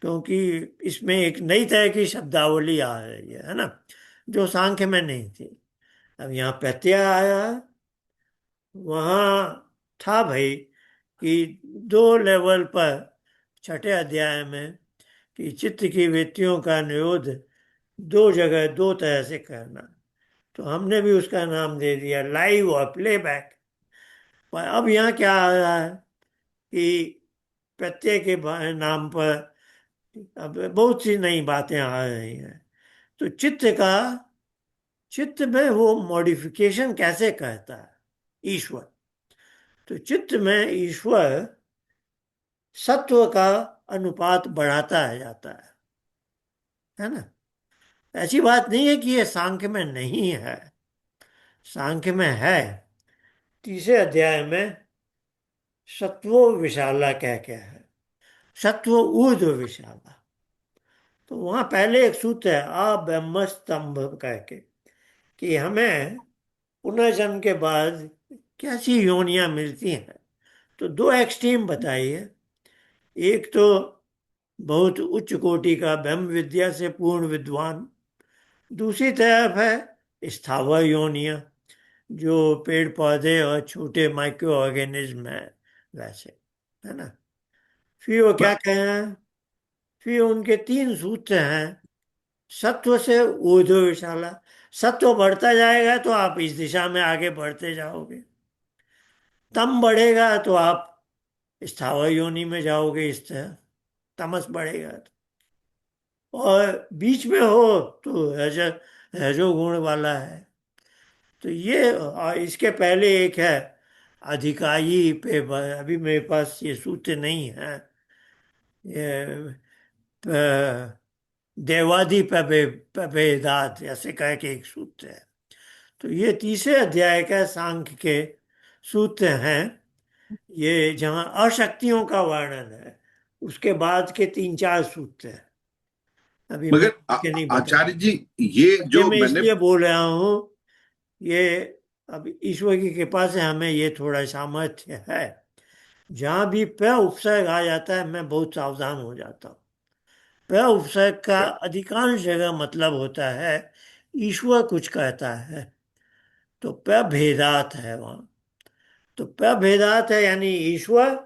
क्योंकि इसमें एक नई तरह की शब्दावली आ रही है ना, जो सांख्य में नहीं थी। अब यहाँ प्रत्यय आया है, वहाँ था भाई कि दो लेवल पर छठे अध्याय में कि चित्त की वृत्तियों का निरोध दो जगह दो तरह से करना। तो हमने भी उसका नाम दे दिया लाइव और प्लेबैक। पर अब यहाँ क्या आ रहा है कि प्रत्यय के नाम पर अब बहुत सी नई बातें आ रही हैं। तो चित्त में वो मॉडिफिकेशन कैसे करता है ईश्वर। तो चित्त में ईश्वर सत्व का अनुपात बढ़ाता है जाता है ना। ऐसी बात नहीं है कि ये सांख्य में नहीं है, सांख्य में है। तीसरे अध्याय में सत्वो विशाला कह के है, सत्व ऊर्ध्व विशाला। तो वहां पहले एक सूत्र है आ ब्रह्म स्तंभ कह के, कि हमें पुनर्जन्म के बाद कैसी योनियां मिलती हैं। तो दो एक्सट्रीम बताई है। एक तो बहुत उच्च कोटि का ब्रह्म विद्या से पूर्ण विद्वान, दूसरी तरफ है स्थावर योनियां, जो पेड़ पौधे और छोटे माइक्रो ऑर्गेनिज्म है वैसे, है ना। फिर वो क्या कह रहे हैं, फिर उनके तीन सूत्र हैं। सत्व से ऊर्ध्व विशाला, सत्व बढ़ता जाएगा तो आप इस दिशा में आगे बढ़ते जाओगे। तम बढ़ेगा तो आप स्थावर योनि में जाओगे, इस तरह तमस बढ़ेगा तो। और बीच में हो तो रजोगुण वाला है। तो ये, और इसके पहले एक है अधिकाई पे, अभी मेरे पास ये सूत्र नहीं है। ये देवादि प्रभेदात ऐसे कह के एक सूत्र है। तो ये तीसरे अध्याय का सांख्य के सूत्र हैं, ये जहाँ अशक्तियों का वर्णन है। उसके बाद के 3-4 सूत्र हैं, अभी मैं मगर के नहीं आचार्य बताऊंगा। जी, ये ये जो मैं मैंने, इसलिए बोल रहा हूँ, ये अब ईश्वर की कृपा से हमें ये थोड़ा सामर्थ्य है। जहां भी प उपसर्ग आ जाता है मैं बहुत सावधान हो जाता हूँ। प उपसर्ग का अधिकांश जगह मतलब होता है ईश्वर कुछ कहता है, तो प भेदात है वहां। तो प भेदात है यानी ईश्वर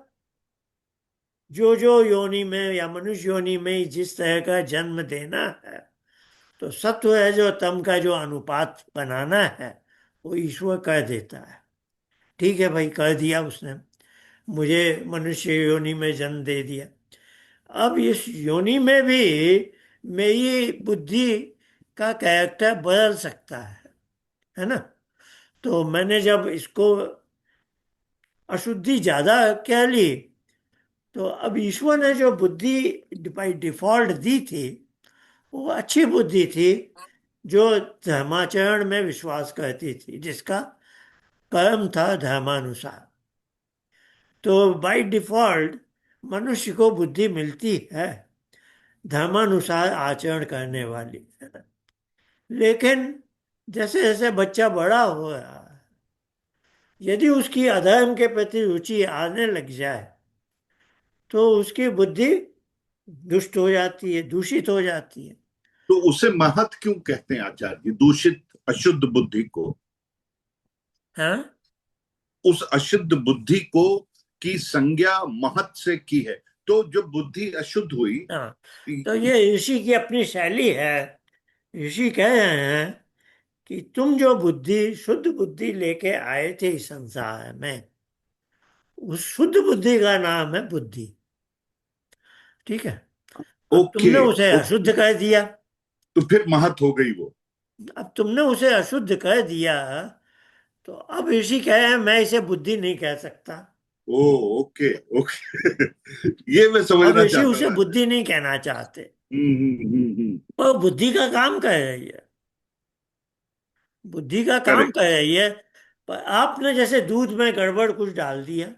जो जो योनि में या मनुष्य योनि में जिस तरह का जन्म देना है, तो सत्व है जो तम का जो अनुपात बनाना है, वो ईश्वर कर देता है। ठीक है भाई, कर दिया उसने, मुझे मनुष्य योनि में जन्म दे दिया। अब इस योनि में भी मेरी बुद्धि का कैरेक्टर बदल सकता है ना। तो मैंने जब इसको अशुद्धि ज्यादा कह ली, तो अब ईश्वर ने जो बुद्धि बाई डिफॉल्ट दी थी, वो अच्छी बुद्धि थी, जो धर्माचरण में विश्वास करती थी, जिसका कर्म था धर्मानुसार। तो बाय डिफॉल्ट मनुष्य को बुद्धि मिलती है धर्मानुसार आचरण करने वाली, है ना। लेकिन जैसे जैसे बच्चा बड़ा हो रहा है, यदि उसकी अधर्म के प्रति रुचि आने लग जाए, तो उसकी बुद्धि दुष्ट हो जाती है, दूषित हो जाती है। तो उसे महत क्यों कहते हैं आचार्य जी, दूषित अशुद्ध बुद्धि को? हाँ उस अशुद्ध बुद्धि को की संज्ञा महत से की है, तो जो बुद्धि अशुद्ध हुई। हाँ, तो ये ऋषि की अपनी शैली है। ऋषि कह रहे हैं कि तुम जो बुद्धि, शुद्ध बुद्धि लेके आए थे इस संसार में, उस शुद्ध बुद्धि का नाम है बुद्धि। ठीक है। अब ओके, तुमने उसे ओके, अशुद्ध कर दिया। तो फिर महत हो गई वो। अब तुमने उसे अशुद्ध कर दिया, तो अब ऋषि कह रहे हैं मैं इसे बुद्धि नहीं कह सकता। ओ, ओके, ओके। ये मैं अब समझना ऋषि चाहता उसे था बुद्धि आचार्य। नहीं कहना चाहते। हम्म। वो बुद्धि का काम कर रही है, बुद्धि का काम करेक्ट। कर रही है। पर आपने जैसे दूध में गड़बड़ कुछ डाल दिया,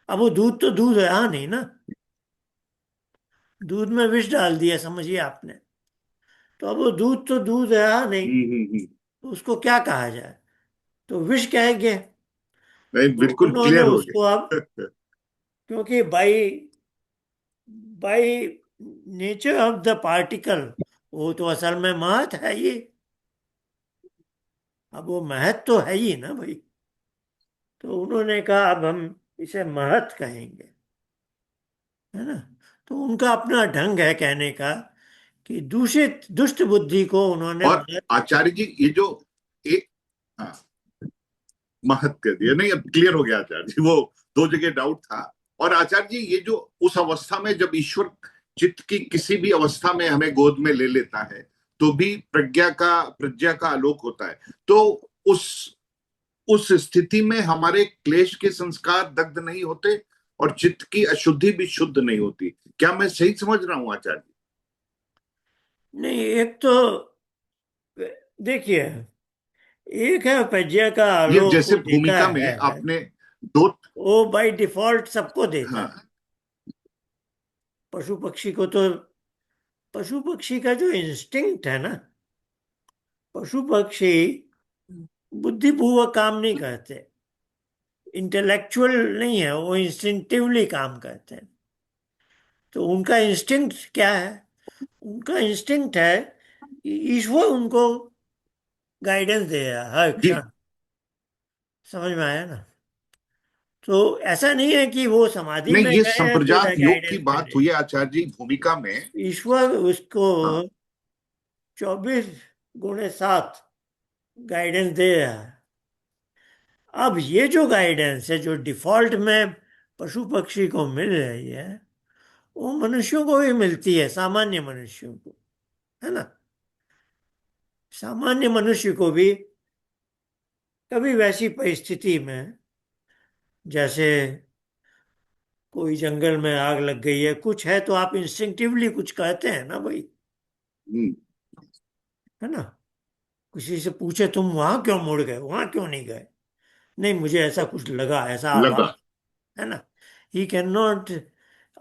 अब वो दूध तो दूध रहा नहीं ना, दूध में विष डाल दिया समझिए आपने। तो अब वो दूध तो दूध रहा नहीं, हम्म। तो उसको क्या कहा जाए? तो विष कहेंगे। नहीं, तो बिल्कुल उन्होंने क्लियर हो उसको अब, गया। क्योंकि by by nature of the particle वो तो असल में महत है ये। अब वो महत तो है ही ना भाई। तो उन्होंने कहा अब हम इसे महत कहेंगे, है ना। तो उनका अपना ढंग है कहने का, कि दूषित दुष्ट बुद्धि को उन्होंने और महत। आचार्य जी, ये जो एक, हाँ, महत कर दिया, नहीं, अब क्लियर हो गया आचार्य जी, वो दो जगह डाउट था। और आचार्य जी, ये जो उस अवस्था में जब ईश्वर चित्त की किसी भी अवस्था में हमें गोद में ले लेता है, तो भी प्रज्ञा का आलोक होता है, तो उस उस स्थिति में हमारे क्लेश के संस्कार दग्ध नहीं होते और चित्त की अशुद्धि भी शुद्ध नहीं होती। क्या मैं सही समझ रहा हूं आचार्य नहीं, एक तो देखिए, एक है प्रज्ञा का जी? ये आलोक जैसे वो देता भूमिका है, में आपने दो, वो बाय डिफॉल्ट सबको देता है। हाँ, पशु पक्षी को तो, पशु पक्षी का जो इंस्टिंक्ट है ना, पशु पक्षी बुद्धिपूर्वक काम नहीं करते, इंटेलेक्चुअल नहीं है, वो इंस्टिंक्टिवली काम करते हैं। तो उनका इंस्टिंक्ट क्या है? उनका इंस्टिंक्ट है कि ईश्वर उनको गाइडेंस दे रहा है हर जी, क्षण। समझ में आया ना। तो ऐसा नहीं है कि वो समाधि नहीं, में ये गए हैं तो संप्रजात उन्हें योग की गाइडेंस बात मिले। हुई है आचार्य जी भूमिका में। ईश्वर उसको हाँ। 24x7 गाइडेंस दे रहा है। अब ये जो गाइडेंस है जो डिफॉल्ट में पशु पक्षी को मिल रही है, वो मनुष्यों को भी मिलती है, सामान्य मनुष्यों को, है ना। सामान्य मनुष्य को भी कभी वैसी परिस्थिति में, जैसे कोई जंगल में आग लग गई है, कुछ है, तो आप इंस्टिंक्टिवली कुछ कहते हैं ना भाई, हम्म। है ना। किसी से पूछे तुम वहां क्यों मुड़ गए, वहां क्यों नहीं गए? नहीं, मुझे ऐसा कुछ लगा, ऐसा आभास, लगा। है ना। He can not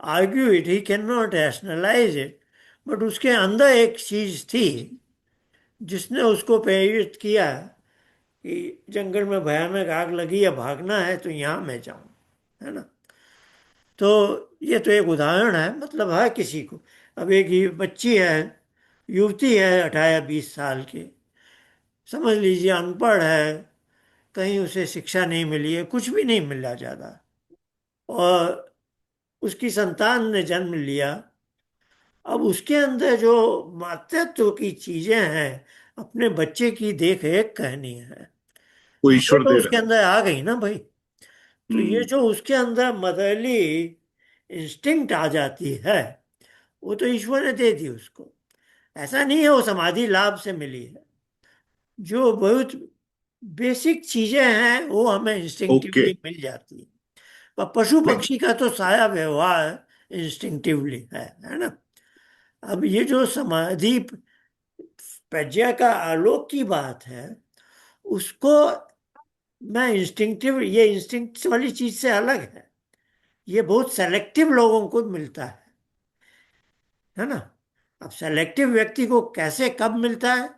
argue it, he can not rationalise it, but उसके अंदर एक चीज थी जिसने उसको प्रेरित किया कि जंगल में भयानक आग लगी, या भागना है तो यहाँ मैं जाऊं, है ना। तो ये तो एक उदाहरण है, मतलब है किसी को। अब एक ये बच्ची है, युवती है 18-20 साल की, समझ लीजिए अनपढ़ है, कहीं उसे शिक्षा नहीं मिली है, कुछ भी नहीं मिला ज़्यादा, और उसकी संतान ने जन्म लिया। अब उसके अंदर जो मातृत्व की चीजें हैं, अपने बच्चे की देख रेख करनी है, वो वो ईश्वर तो दे उसके रहा है। अंदर आ गई ना भाई। तो ये हम्म। जो उसके अंदर मदरली इंस्टिंक्ट आ जाती है, वो तो ईश्वर ने दे दी उसको। ऐसा नहीं है वो समाधि लाभ से मिली है। जो बहुत बेसिक चीजें हैं वो हमें ओके। इंस्टिंक्टिवली मिल जाती है। पर पशु नहीं। पक्षी का तो सारा व्यवहार इंस्टिंक्टिवली है ना। अब ये जो समाधि प्रज्ञा का आलोक की बात है, उसको मैं इंस्टिंक्टिव, ये इंस्टिंक्ट वाली चीज से अलग है। ये बहुत सेलेक्टिव लोगों को मिलता है ना। अब सेलेक्टिव व्यक्ति को कैसे कब मिलता है?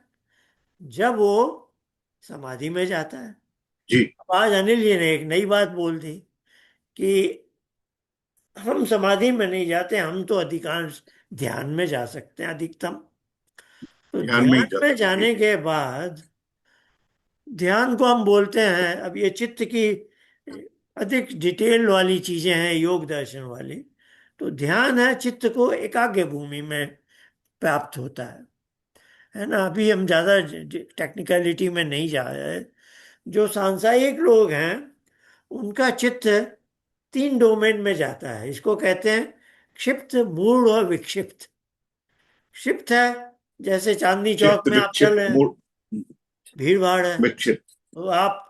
जब वो समाधि में जाता है। जी। अब आज अनिल जी ने एक नई बात बोल दी कि हम समाधि में नहीं जाते, हम तो अधिकांश ध्यान में जा सकते हैं अधिकतम। तो ध्यान में ही ध्यान जा में सकते जाने हैं। के बाद, ध्यान को हम बोलते हैं, अब ये चित्त की अधिक डिटेल वाली चीजें हैं, योग दर्शन वाली। तो ध्यान है चित्त को एकाग्र भूमि में प्राप्त होता है ना। अभी हम ज्यादा टेक्निकलिटी में नहीं जा रहे। जो सांसारिक लोग हैं, उनका चित्त 3 डोमेन में जाता है। इसको कहते हैं क्षिप्त, मूढ़ और विक्षिप्त। क्षिप्त है, जैसे चांदनी चौक चित्त में आप चल विक्षिप्त रहे हैं, मूड भीड़ भाड़ है, विक्षिप्त। तो आप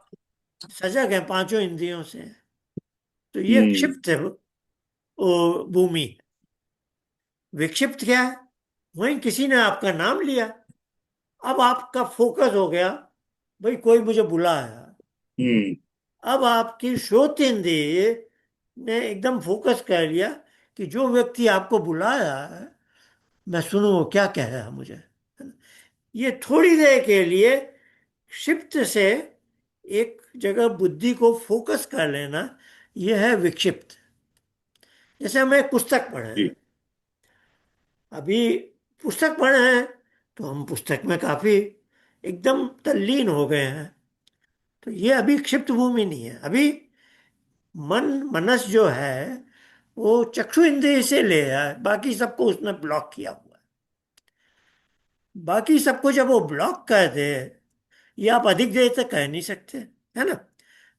सजग हैं पांचों इंद्रियों से, तो ये हम्म। क्षिप्त है वो भूमि। विक्षिप्त क्या है? वहीं किसी ने आपका नाम लिया, अब आपका फोकस हो गया, भाई कोई मुझे बुलाया। हम्म। अब आपकी श्रोत इंद्रिय ने एकदम फोकस कर लिया कि जो व्यक्ति आपको बुलाया है, मैं सुनूं वो क्या कह रहा है मुझे। ये थोड़ी देर के लिए क्षिप्त से एक जगह बुद्धि को फोकस कर लेना, यह है विक्षिप्त। जैसे हम एक पुस्तक पढ़े जी। हैं, अभी पुस्तक पढ़े हैं, तो हम पुस्तक में काफी एकदम तल्लीन हो गए हैं। तो ये अभी क्षिप्त भूमि नहीं है। अभी मनस जो है, वो चक्षु इंद्रिय से ले रहा है, बाकी सबको उसने ब्लॉक किया हुआ है। बाकी सबको जब वो ब्लॉक कर दे, ये आप अधिक देर तक कह नहीं सकते, है ना।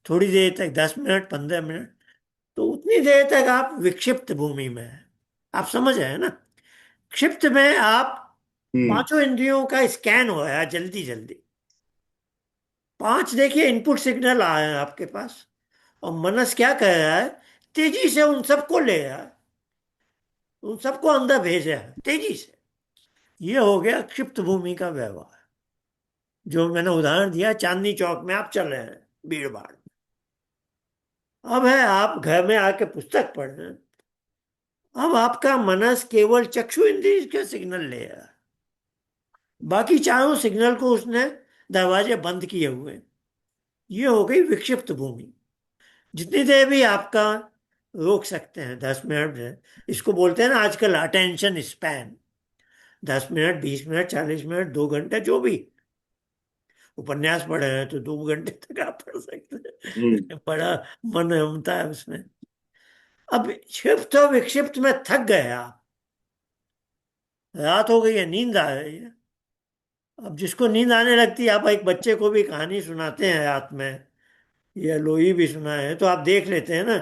थोड़ी देर तक, 10 मिनट 15 मिनट, तो उतनी देर तक आप विक्षिप्त भूमि में हैं। आप समझ रहे हैं ना। क्षिप्त में आप हम्म। पांचों इंद्रियों का स्कैन हो रहा है जल्दी जल्दी। पांच देखिए इनपुट सिग्नल आ रहे हैं आपके पास, और मनस क्या कर रहा है, तेजी से उन सबको ले रहा है, उन सबको अंदर भेज रहा है तेजी से। ये हो गया क्षिप्त भूमि का व्यवहार। जो मैंने उदाहरण दिया, चांदनी चौक में आप चल रहे हैं भीड़ भाड़, अब है आप घर में आके पुस्तक पढ़ रहे हैं, अब आपका मनस केवल चक्षु इंद्रिय का सिग्नल ले रहा है, बाकी चारों सिग्नल को उसने दरवाजे बंद किए हुए हैं। ये हो गई विक्षिप्त भूमि। जितनी देर भी आपका रोक सकते हैं, 10 मिनट है, इसको बोलते हैं ना आजकल attention span. 10 minute, 20 minute, 40 minute, 2 घंटे, जो भी। उपन्यास पढ़े हैं तो 2 घंटे तक आप पढ़ सकते हम्म। हैं, बड़ा मन रमता है उसमें। अब क्षिप्त और विक्षिप्त में थक गए आप, रात हो गई है, नींद आ रही है। अब जिसको नींद आने लगती है, आप एक बच्चे को भी कहानी सुनाते हैं रात में, या लोई भी सुनाए हैं, तो आप देख लेते हैं ना,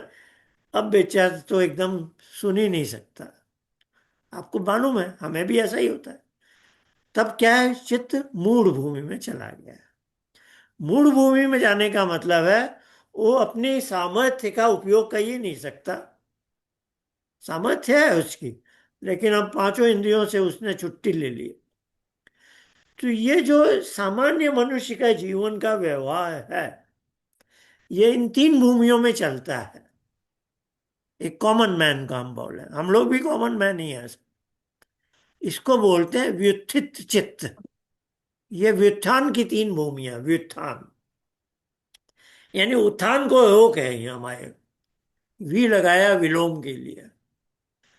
अब बेचारा तो एकदम सुन ही नहीं सकता। आपको मालूम है, हमें भी ऐसा ही होता है। तब क्या है, चित्त मूढ़ भूमि में चला गया है। मूढ़ भूमि में जाने का मतलब है, वो अपनी सामर्थ्य का उपयोग कर ही नहीं सकता। सामर्थ्य है उसकी, लेकिन अब पांचों इंद्रियों से उसने छुट्टी ले ली। तो ये जो सामान्य मनुष्य का जीवन का व्यवहार है, ये इन 3 भूमियों में चलता है। एक कॉमन मैन का हम बोल रहे हैं, हम लोग भी कॉमन मैन ही हैं। इसको बोलते हैं व्युत्थित चित्त। ये व्युत्थान की तीन भूमियां, व्युत्थान यानी उत्थान को रोक है ये हमारे, वी लगाया विलोम के लिए।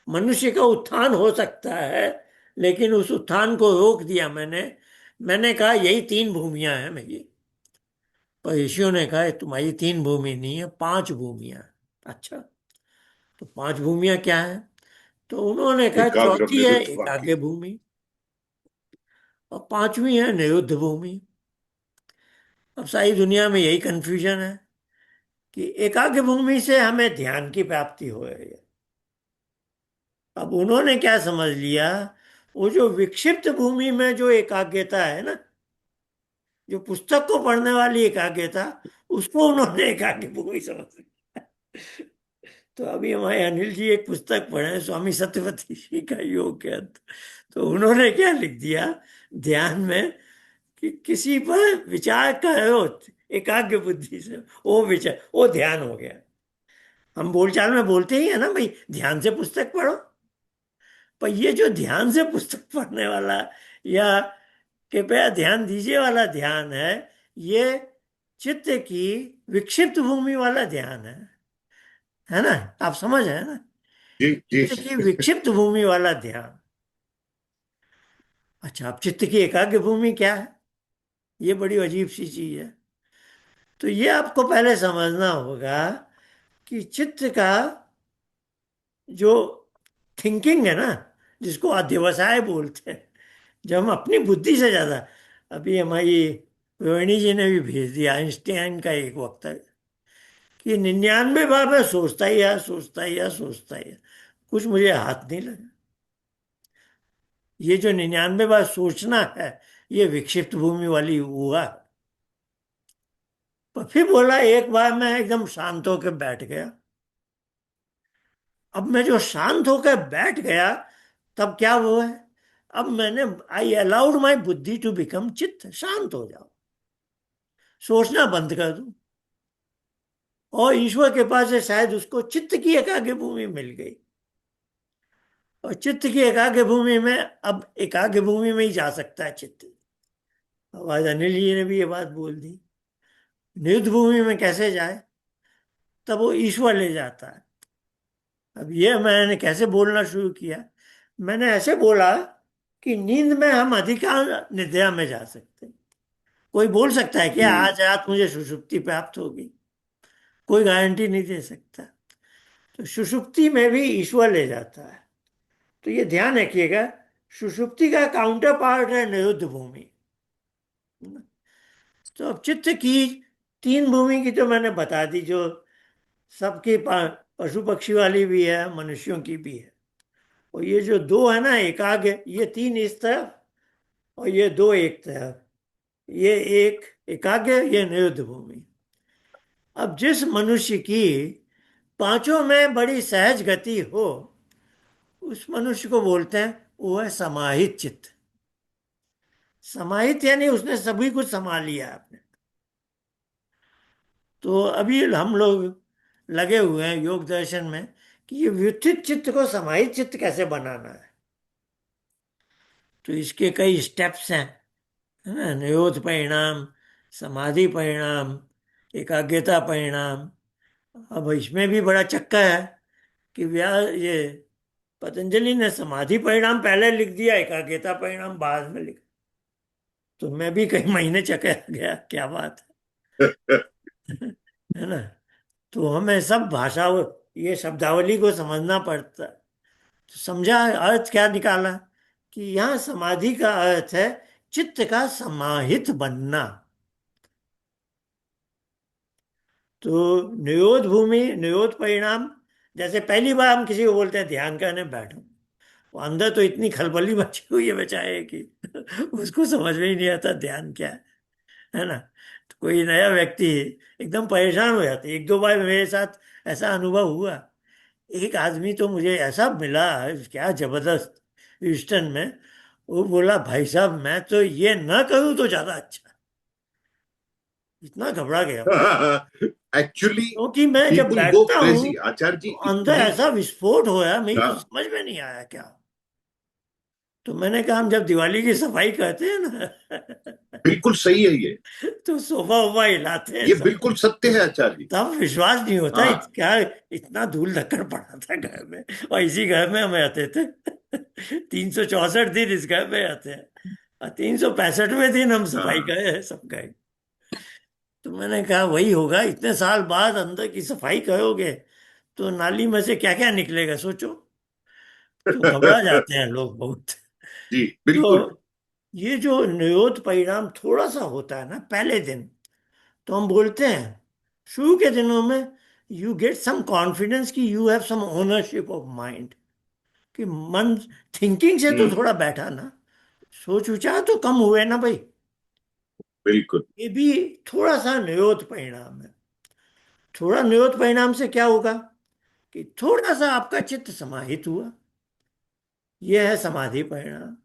मनुष्य का उत्थान हो सकता है, लेकिन उस उत्थान को रोक दिया मैंने। मैंने कहा यही तीन भूमियां हैं मेरी, पर ऋषियों ने कहा तुम्हारी तीन भूमि नहीं है, पांच भूमियां हैं। अच्छा, तो पांच भूमियां क्या है? तो उन्होंने कहा एकाग्र चौथी है निरुद्ध वाक्य। एकाग्र भूमि, और पांचवी है निरुद्ध भूमि। अब सारी दुनिया में यही कंफ्यूजन है कि एकाग्र भूमि से हमें ध्यान की प्राप्ति हो रही है। अब उन्होंने क्या समझ लिया, वो जो विक्षिप्त भूमि में जो एकाग्रता है ना, जो पुस्तक को पढ़ने वाली एकाग्रता, उसको उन्होंने एकाग्र भूमि समझ लिया। तो अभी हमारे अनिल जी एक पुस्तक पढ़े हैं, स्वामी सत्यवती जी का योग के अंत। तो उन्होंने क्या लिख दिया ध्यान में, कि किसी पर विचार करो एकाग्र बुद्धि से, वो विचार, वो ध्यान हो गया। हम बोलचाल में बोलते ही है ना भाई, ध्यान से पुस्तक पढ़ो। पर ये जो ध्यान से पुस्तक पढ़ने वाला, या कृपया ध्यान दीजिए वाला ध्यान है, ये चित्त की विक्षिप्त भूमि वाला ध्यान है ना? आप समझ रहे हैं ना? जी जी। चित्त की विक्षिप्त भूमि वाला ध्यान। अच्छा, अब चित्त की एकाग्र भूमि क्या है? ये बड़ी अजीब सी चीज है। तो ये आपको पहले समझना होगा कि चित्त का जो थिंकिंग है ना, जिसको अध्यवसाय बोलते हैं, जब हम अपनी बुद्धि से ज्यादा, अभी हमारी रोहिणी जी ने भी भेज दिया आइंस्टाइन का एक वक्तव्य, कि 99 बार मैं सोचता ही है, सोचता ही है, सोचता ही है, कुछ मुझे हाथ नहीं लगा। ये जो 99 बार सोचना है, ये विक्षिप्त भूमि वाली हुआ। पर फिर बोला एक बार मैं एकदम शांत होकर बैठ गया। अब मैं जो शांत होकर बैठ गया, तब क्या हुआ है? अब मैंने, आई अलाउड माई बुद्धि टू बिकम चित्त, शांत हो जाओ, सोचना बंद कर दो। और ईश्वर के पास से शायद उसको चित्त की एकाग्र भूमि मिल गई। और चित्त की एकाग्र भूमि में, अब एकाग्र भूमि में ही जा सकता है चित्त। अब आज अनिल जी ने भी ये बात बोल दी, निरुद्ध भूमि में कैसे जाए? तब वो ईश्वर ले जाता है। अब ये मैंने कैसे बोलना शुरू किया? मैंने ऐसे बोला कि नींद में हम अधिकांश निद्रा में जा सकते हैं। कोई बोल सकता है कि हम्म। आज रात मुझे सुषुप्ति प्राप्त होगी? कोई गारंटी नहीं दे सकता। तो सुषुप्ति में भी ईश्वर ले जाता है। तो ये ध्यान रखिएगा, सुषुप्ति का काउंटर पार्ट है निरुद्ध भूमि। तो अब चित्त की तीन भूमि की तो मैंने बता दी, जो सबकी पशु पक्षी वाली भी है, मनुष्यों की भी है। और ये जो दो है ना एकाग्र, ये तीन इस तरफ, और ये दो एक तरफ, ये एक एकाग्र, ये निरुद्ध भूमि। अब जिस मनुष्य की पांचों में बड़ी सहज गति हो, उस मनुष्य को बोलते हैं वो है समाहित चित्त। समाहित यानी उसने सभी कुछ संभाल लिया आपने। तो अभी हम लोग लगे हुए हैं योग दर्शन में कि ये व्युत्थित चित्त को समाहित चित्त कैसे बनाना है। तो इसके कई स्टेप्स हैं, है ना? निरोध परिणाम, समाधि परिणाम, एकाग्रता परिणाम। अब इसमें भी बड़ा चक्कर है कि ये पतंजलि ने समाधि परिणाम पहले लिख दिया, एकाग्रता परिणाम बाद में लिखा। तो मैं भी कई महीने चकर गया, क्या बात है ना? तो हमें सब भाषा, ये शब्दावली को समझना पड़ता है। तो समझा अर्थ क्या निकाला, कि यहाँ समाधि का अर्थ है चित्त का समाहित बनना। तो निरोध भूमि, निरोध परिणाम, जैसे पहली बार हम किसी को बोलते हैं ध्यान करने बैठो, वो अंदर तो इतनी खलबली मची हुई है बेचारे की, उसको समझ में ही नहीं आता ध्यान क्या है ना? तो कोई नया व्यक्ति एकदम परेशान हो जाता है। एक दो बार मेरे साथ ऐसा अनुभव हुआ। एक आदमी तो मुझे ऐसा मिला, क्या जबरदस्त, ह्यूस्टन में। वो बोला भाई साहब मैं तो ये ना करूँ तो ज्यादा अच्छा। इतना घबरा गया। एक्चुअली क्योंकि मैं जब पीपुल गो बैठता हूँ क्रेजी आचार्य जी, तो अंदर इतनी। ऐसा विस्फोट होया, मेरी तो हाँ, समझ में नहीं आया क्या। तो मैंने कहा हम जब दिवाली की सफाई करते हैं ना बिल्कुल सही है ये। तो सोफा वोफा हिलाते हैं ये सब, बिल्कुल सत्य है आचार्य जी। तब विश्वास नहीं होता हाँ। क्या इतना धूल धक्कड़ पड़ा था घर में। और इसी घर में हम रहते थे 364 दिन इस घर में रहते हैं, और 365वें दिन हम सफाई हाँ। गए हैं सब गए। तो मैंने कहा वही होगा, इतने साल बाद अंदर की सफाई करोगे तो नाली में से क्या क्या निकलेगा सोचो। तो घबरा जाते हैं लोग बहुत। जी तो बिल्कुल। ये जो निरोध परिणाम थोड़ा सा होता है ना पहले दिन, तो हम बोलते हैं शुरू के दिनों में यू गेट सम कॉन्फिडेंस कि you have some ownership of mind, कि मन थिंकिंग से तो हम्म। थोड़ा बैठा ना, सोच विचार तो कम हुए ना भाई। बिल्कुल। ये भी थोड़ा सा निरोध परिणाम है। थोड़ा निरोध परिणाम से क्या होगा कि थोड़ा सा आपका चित्त समाहित हुआ, यह है समाधि परिणाम।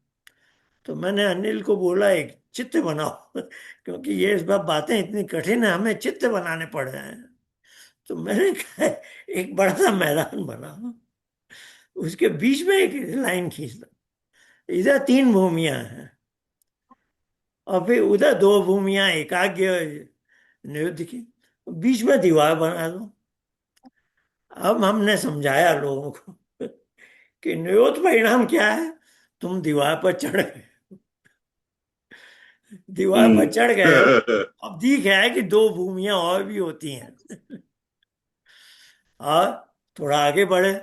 तो मैंने अनिल को बोला एक चित्र बनाओ क्योंकि ये इस बार बातें इतनी कठिन है, हमें चित्र बनाने पड़ रहे हैं। तो मैंने कहा एक बड़ा सा मैदान बनाओ, उसके बीच में एक लाइन खींच दो, इधर 3 भूमियां हैं और फिर उधर 2 भूमियां एकाग्र निरुद्ध की, बीच में दीवार बना दो। अब हमने समझाया लोगों को कि निरोध परिणाम क्या है, तुम दीवार पर चढ़ गए, दीवार पर हम्म। चढ़ गए हो। अब दिख रहा है कि 2 भूमियां और भी होती हैं और थोड़ा आगे बढ़े,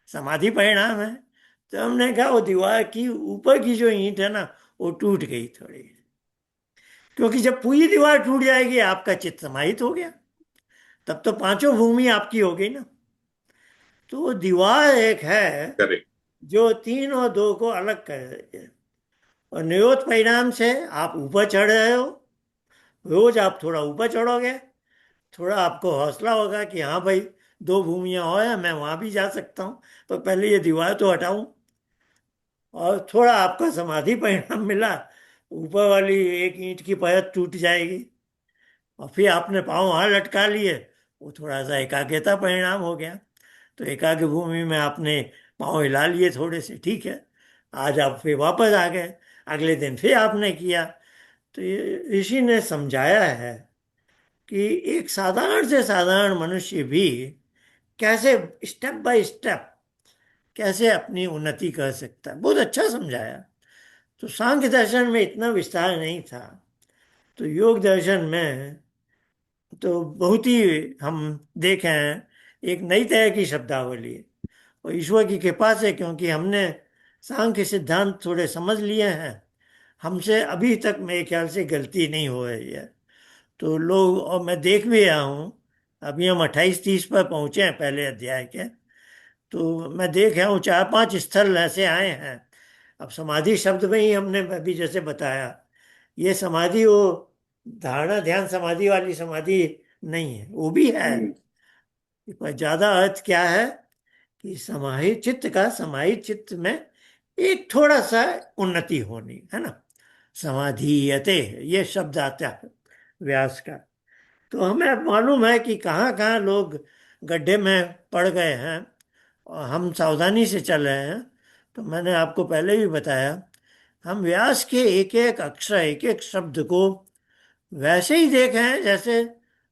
समाधि परिणाम है। तो हमने कहा वो दीवार की ऊपर की जो ईंट है ना वो टूट गई थोड़ी, क्योंकि जब पूरी दीवार टूट जाएगी आपका चित्त समाहित हो गया, तब तो 5 भूमि आपकी हो गई ना। तो दीवार एक है करेक्ट। जो 3 और 2 को अलग कर रही है। और निरोध परिणाम से आप ऊपर चढ़ रहे हो, रोज आप थोड़ा ऊपर चढ़ोगे, थोड़ा आपको हौसला होगा कि हाँ भाई 2 भूमियां और हैं, मैं वहां भी जा सकता हूँ, तो पहले ये दीवार तो हटाऊं। और थोड़ा आपका समाधि परिणाम मिला, ऊपर वाली एक ईंट की परत टूट जाएगी और फिर आपने पाँव वहां लटका लिए, वो थोड़ा सा एकाग्रता परिणाम हो गया। तो एकाग्र भूमि में आपने पाँव हिला लिए थोड़े से, ठीक है, आज आप फिर वापस आ गए, अगले दिन फिर आपने किया। तो ये ऋषि ने समझाया है कि एक साधारण से साधारण मनुष्य भी कैसे स्टेप बाय स्टेप कैसे अपनी उन्नति कर सकता है, बहुत अच्छा समझाया। तो सांख्य दर्शन में इतना विस्तार नहीं था, तो योग दर्शन में तो बहुत ही हम देखे हैं, एक नई तरह की शब्दावली है। और ईश्वर की कृपा से, क्योंकि हमने सांख्य सिद्धांत थोड़े समझ लिए हैं, हमसे अभी तक मेरे ख्याल से गलती नहीं हो रही है। तो लोग, और मैं देख भी रहा हूँ, अभी हम 28-30 पर पहुंचे हैं पहले अध्याय के, तो मैं देख रहा हूँ 4-5 स्थल ऐसे आए हैं। अब समाधि शब्द में ही हमने अभी जैसे बताया, ये समाधि वो धारणा ध्यान समाधि वाली समाधि नहीं है, वो भी है, हम्म। पर ज्यादा अर्थ क्या है कि समाहित चित्त का, समाहित चित्त में एक थोड़ा सा उन्नति होनी है ना, समाधीयते ये शब्द आता है व्यास का। तो हमें मालूम है कि कहाँ कहाँ लोग गड्ढे में पड़ गए हैं और हम सावधानी से चल रहे हैं। तो मैंने आपको पहले भी बताया, हम व्यास के एक एक अक्षर एक एक शब्द को वैसे ही देखे हैं जैसे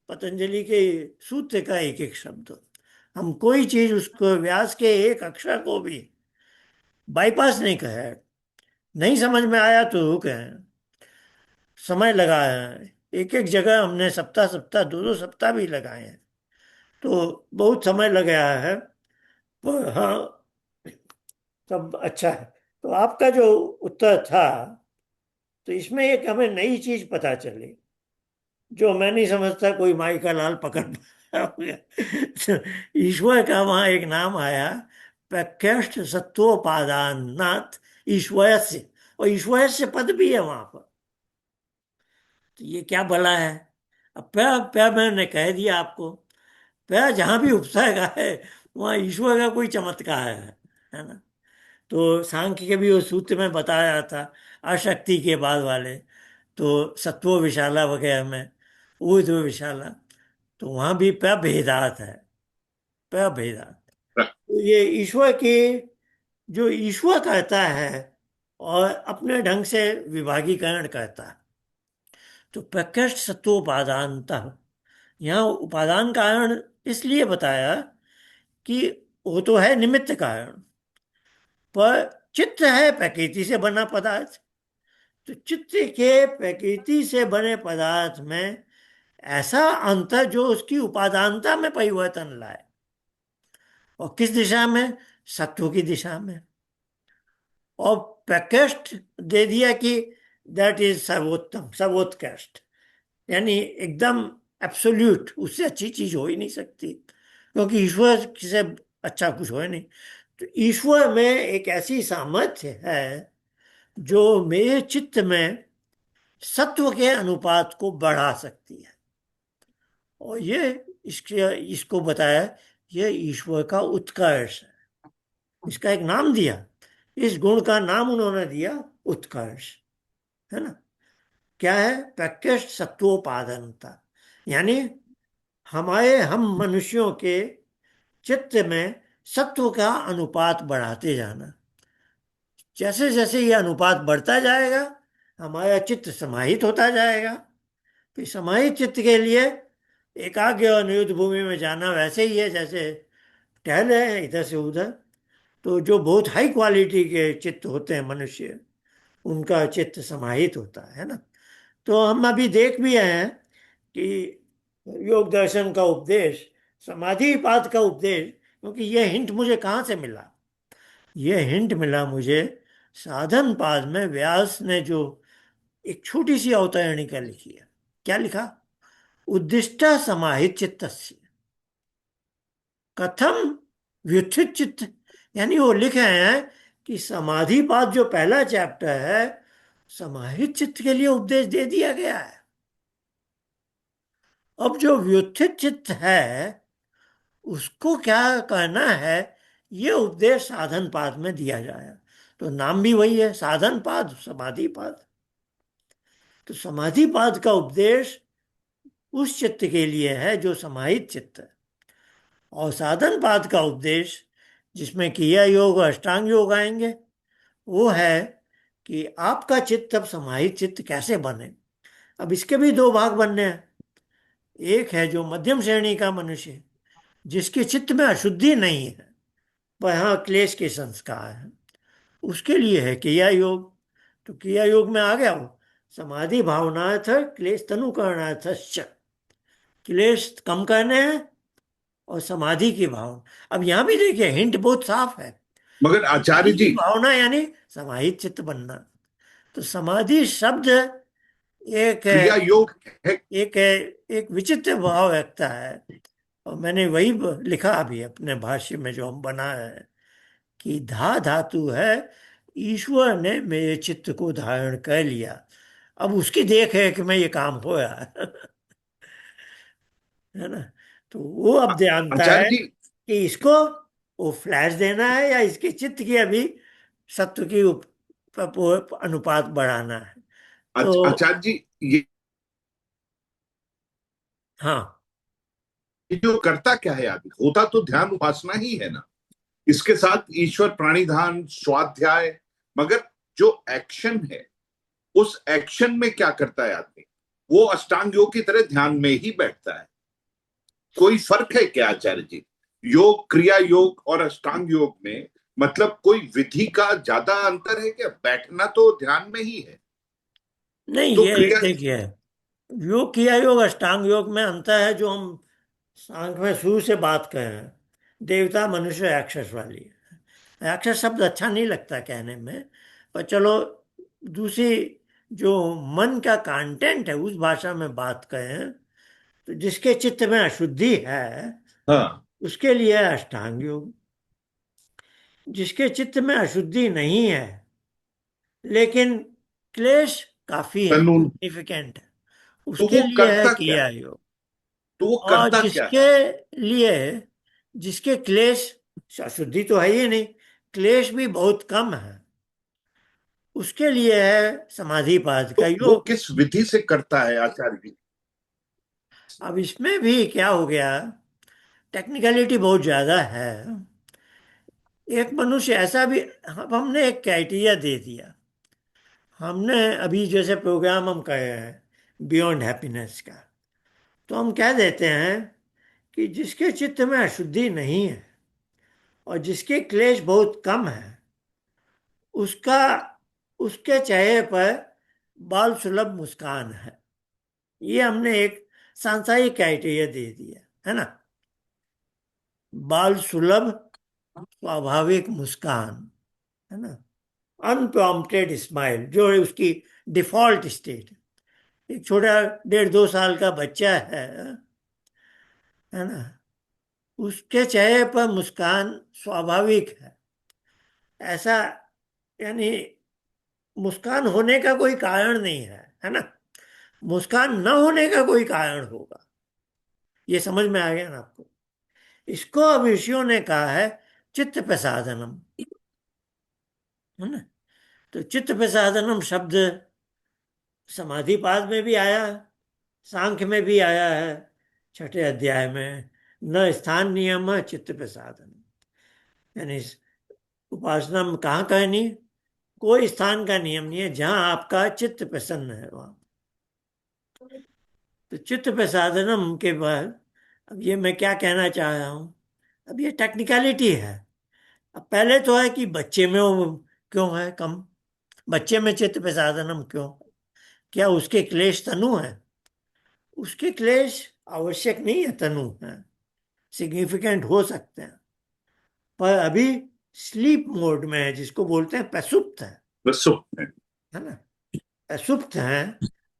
पतंजलि के सूत्र का एक एक शब्द। हम कोई चीज उसको व्यास के एक अक्षर को भी बाईपास नहीं कहे, नहीं समझ में आया तो रुके हैं, समय लगाया है, एक एक जगह हमने सप्ताह सप्ताह 2-2 सप्ताह भी लगाए हैं, तो बहुत समय लग गया है। पर हाँ, सब अच्छा है। तो आपका जो उत्तर था, तो इसमें एक हमें नई चीज पता चली जो मैं नहीं समझता कोई माई का लाल पकड़ पाया होगा। तो ईश्वर का वहां एक नाम आया, प्रकृष्ट सत्वोपादान नाथ ईश्वर से, और ईश्वर से पद भी है वहां पर। तो ये क्या भला है। अब प्या प्या मैंने कह दिया आपको, प्या जहां भी उपसर्ग है वहां ईश्वर का कोई चमत्कार है ना। तो सांख्य के भी उस सूत्र में बताया था अशक्ति के बाद वाले, तो सत्व विशाला वगैरह में, ऊर्ध्व विशाला, तो वहां भी प्रभेदात है, प्रभेदात। तो ये ईश्वर की, जो ईश्वर करता है और अपने ढंग से विभागीकरण करता है। तो प्रकृष्ट सत्वोपादानता, यहाँ उपादान कारण इसलिए बताया कि वो तो है निमित्त कारण, पर चित्त है प्रकृति से बना पदार्थ। तो चित्त के प्रकृति से बने पदार्थ में ऐसा अंतर जो उसकी उपादानता में परिवर्तन लाए, और किस दिशा में? सत्व की दिशा में। और प्रकृष्ट दे दिया कि दैट इज सर्वोत्तम, सर्वोत्कृष्ट, यानी एकदम एब्सोल्यूट, उससे अच्छी चीज हो ही नहीं सकती, क्योंकि ईश्वर से अच्छा कुछ हो ही नहीं। तो ईश्वर में एक ऐसी सामर्थ्य है जो मेरे चित्त में सत्व के अनुपात को बढ़ा सकती है। और ये इसके इसको बताया, ये ईश्वर का उत्कर्ष है। इसका एक नाम दिया, इस गुण का नाम उन्होंने दिया उत्कर्ष, है ना। क्या है? प्रकृष्ट सत्वोपादनता, यानी हम मनुष्यों के चित्त में सत्व का अनुपात बढ़ाते जाना। जैसे जैसे ये अनुपात बढ़ता जाएगा, हमारा चित्त समाहित होता जाएगा। फिर समाहित चित्त के लिए एकाग्र और निरुद्ध भूमि में जाना वैसे ही है जैसे टहल रहे हैं इधर से उधर। तो जो बहुत हाई क्वालिटी के चित्त होते हैं मनुष्य, उनका चित्त समाहित होता है ना। तो हम अभी देख भी रहे हैं कि योग दर्शन का उपदेश, समाधिपाद का उपदेश, क्योंकि यह हिंट मुझे कहाँ से मिला? यह हिंट मिला मुझे साधन पाद में। व्यास ने जो एक छोटी सी अवतरणिका लिखी है, क्या लिखा? उद्दिष्टा समाहित चित्तस्य कथम व्युत्थित चित्त, यानी वो लिख रहे हैं कि समाधिपाद जो पहला चैप्टर है, समाहित चित्त के लिए उपदेश दे दिया गया है। अब जो व्युत्थित चित्त है उसको क्या करना है, ये उपदेश साधन पाद में दिया जाए। तो नाम भी वही है, साधन पाद, समाधि पाद। तो समाधि पाद का उपदेश उस चित्त के लिए है जो समाहित चित्त है, और साधन पाद का उपदेश जिसमें क्रिया योग और अष्टांग योग आएंगे, वो है कि आपका चित्त अब समाहित चित्त कैसे बने। अब इसके भी दो भाग बनने हैं। एक है जो मध्यम श्रेणी का मनुष्य, जिसके चित्त में अशुद्धि नहीं है पर हाँ क्लेश के संस्कार है, उसके लिए है क्रिया योग। तो क्रिया योग में आ गया वो समाधि भावनार्थ क्लेश तनुकरणार्थ, क्लेश कम करने हैं और समाधि की भावना। अब यहां भी देखिए हिंट बहुत साफ है, मगर आचार्य समाधि जी, की भावना यानी समाहित चित्त बनना। तो समाधि शब्द एक क्रिया योग है। एक एक विचित्र भाव रखता है, और मैंने वही लिखा अभी अपने भाष्य में जो हम बनाए हैं कि धा धातु है, ईश्वर ने मेरे चित्त को धारण कर लिया, अब उसकी देख रेख में ये काम हो रहा है। है ना। तो वो अब जानता आचार्य है जी, कि इसको वो फ्लैश देना है या इसके चित्त की अभी सत्व की अनुपात बढ़ाना है। तो आचार्य जी, ये हाँ, जो करता क्या है आदमी, होता तो ध्यान उपासना ही है ना, इसके साथ ईश्वर प्राणिधान स्वाध्याय, मगर जो एक्शन है उस एक्शन में क्या करता है आदमी? वो अष्टांग योग की तरह ध्यान में ही बैठता है। कोई फर्क है क्या आचार्य जी, योग क्रिया योग और अष्टांग योग में? मतलब कोई विधि का ज्यादा अंतर है क्या? बैठना तो ध्यान में ही है। नहीं तो ये क्रिया, देखिए, योग किया योग अष्टांग योग में अंतर है जो हम सांख्य में शुरू से बात कर रहे हैं। देवता मनुष्य राक्षस वाली। राक्षस शब्द अच्छा नहीं लगता कहने में, पर चलो दूसरी जो मन का कंटेंट है उस भाषा में बात करें, तो जिसके चित्त में अशुद्धि है हाँ, उसके लिए अष्टांग योग। जिसके चित्त में अशुद्धि नहीं है लेकिन क्लेश काफी है, कानून, सिग्निफिकेंट है, तो उसके वो लिए है करता क्या? क्रिया योग। तो वो और करता क्या जिसके है? लिए, जिसके क्लेश, अशुद्धि तो है ही नहीं, क्लेश भी बहुत कम है, उसके लिए है समाधिपाद तो का वो योग। किस विधि से करता है आचार्य जी? अब इसमें भी क्या हो गया, टेक्निकलिटी बहुत ज्यादा है। एक मनुष्य ऐसा भी, अब हमने एक क्राइटेरिया दे दिया। हमने अभी जैसे प्रोग्राम हम कर रहे हैं बियॉन्ड हैप्पीनेस का, तो हम कह देते हैं कि जिसके चित्त में अशुद्धि नहीं है और जिसके क्लेश बहुत कम है, उसका उसके चेहरे पर बाल सुलभ मुस्कान है। ये हमने एक सांसारिक क्राइटेरिया दे दिया है ना। बाल सुलभ स्वाभाविक मुस्कान, है ना, अनप्रॉम्प्टेड स्माइल जो है उसकी डिफॉल्ट स्टेट। एक छोटा 1.5-2 साल का बच्चा है ना, उसके चेहरे पर मुस्कान स्वाभाविक है। ऐसा, यानी मुस्कान होने का कोई कारण नहीं है ना। मुस्कान न होने का कोई कारण होगा। ये समझ में आ गया ना आपको। इसको अब ऋषियों ने कहा है चित्त प्रसादनम, है ना। तो चित्त प्रसादनम शब्द समाधिपाद में भी आया, सांख्य में भी आया है, 6ठे अध्याय में। न स्थान नियम है चित्त प्रसादन, यानी उपासना में कहाँ करनी, कोई स्थान का नियम नहीं है, जहां आपका चित्त प्रसन्न है वहां। तो चित्त प्रसादनम के बाद अब ये मैं क्या कहना चाह रहा हूं, अब ये टेक्निकलिटी है। अब पहले तो है कि बच्चे में वो क्यों है कम, बच्चे में चित्त प्रसादनम क्यों, क्या उसके क्लेश तनु है? उसके क्लेश आवश्यक नहीं है तनु है, सिग्निफिकेंट हो सकते हैं, पर अभी स्लीप मोड में है, जिसको बोलते हैं प्रसुप्त है ना। सुप्त हैं।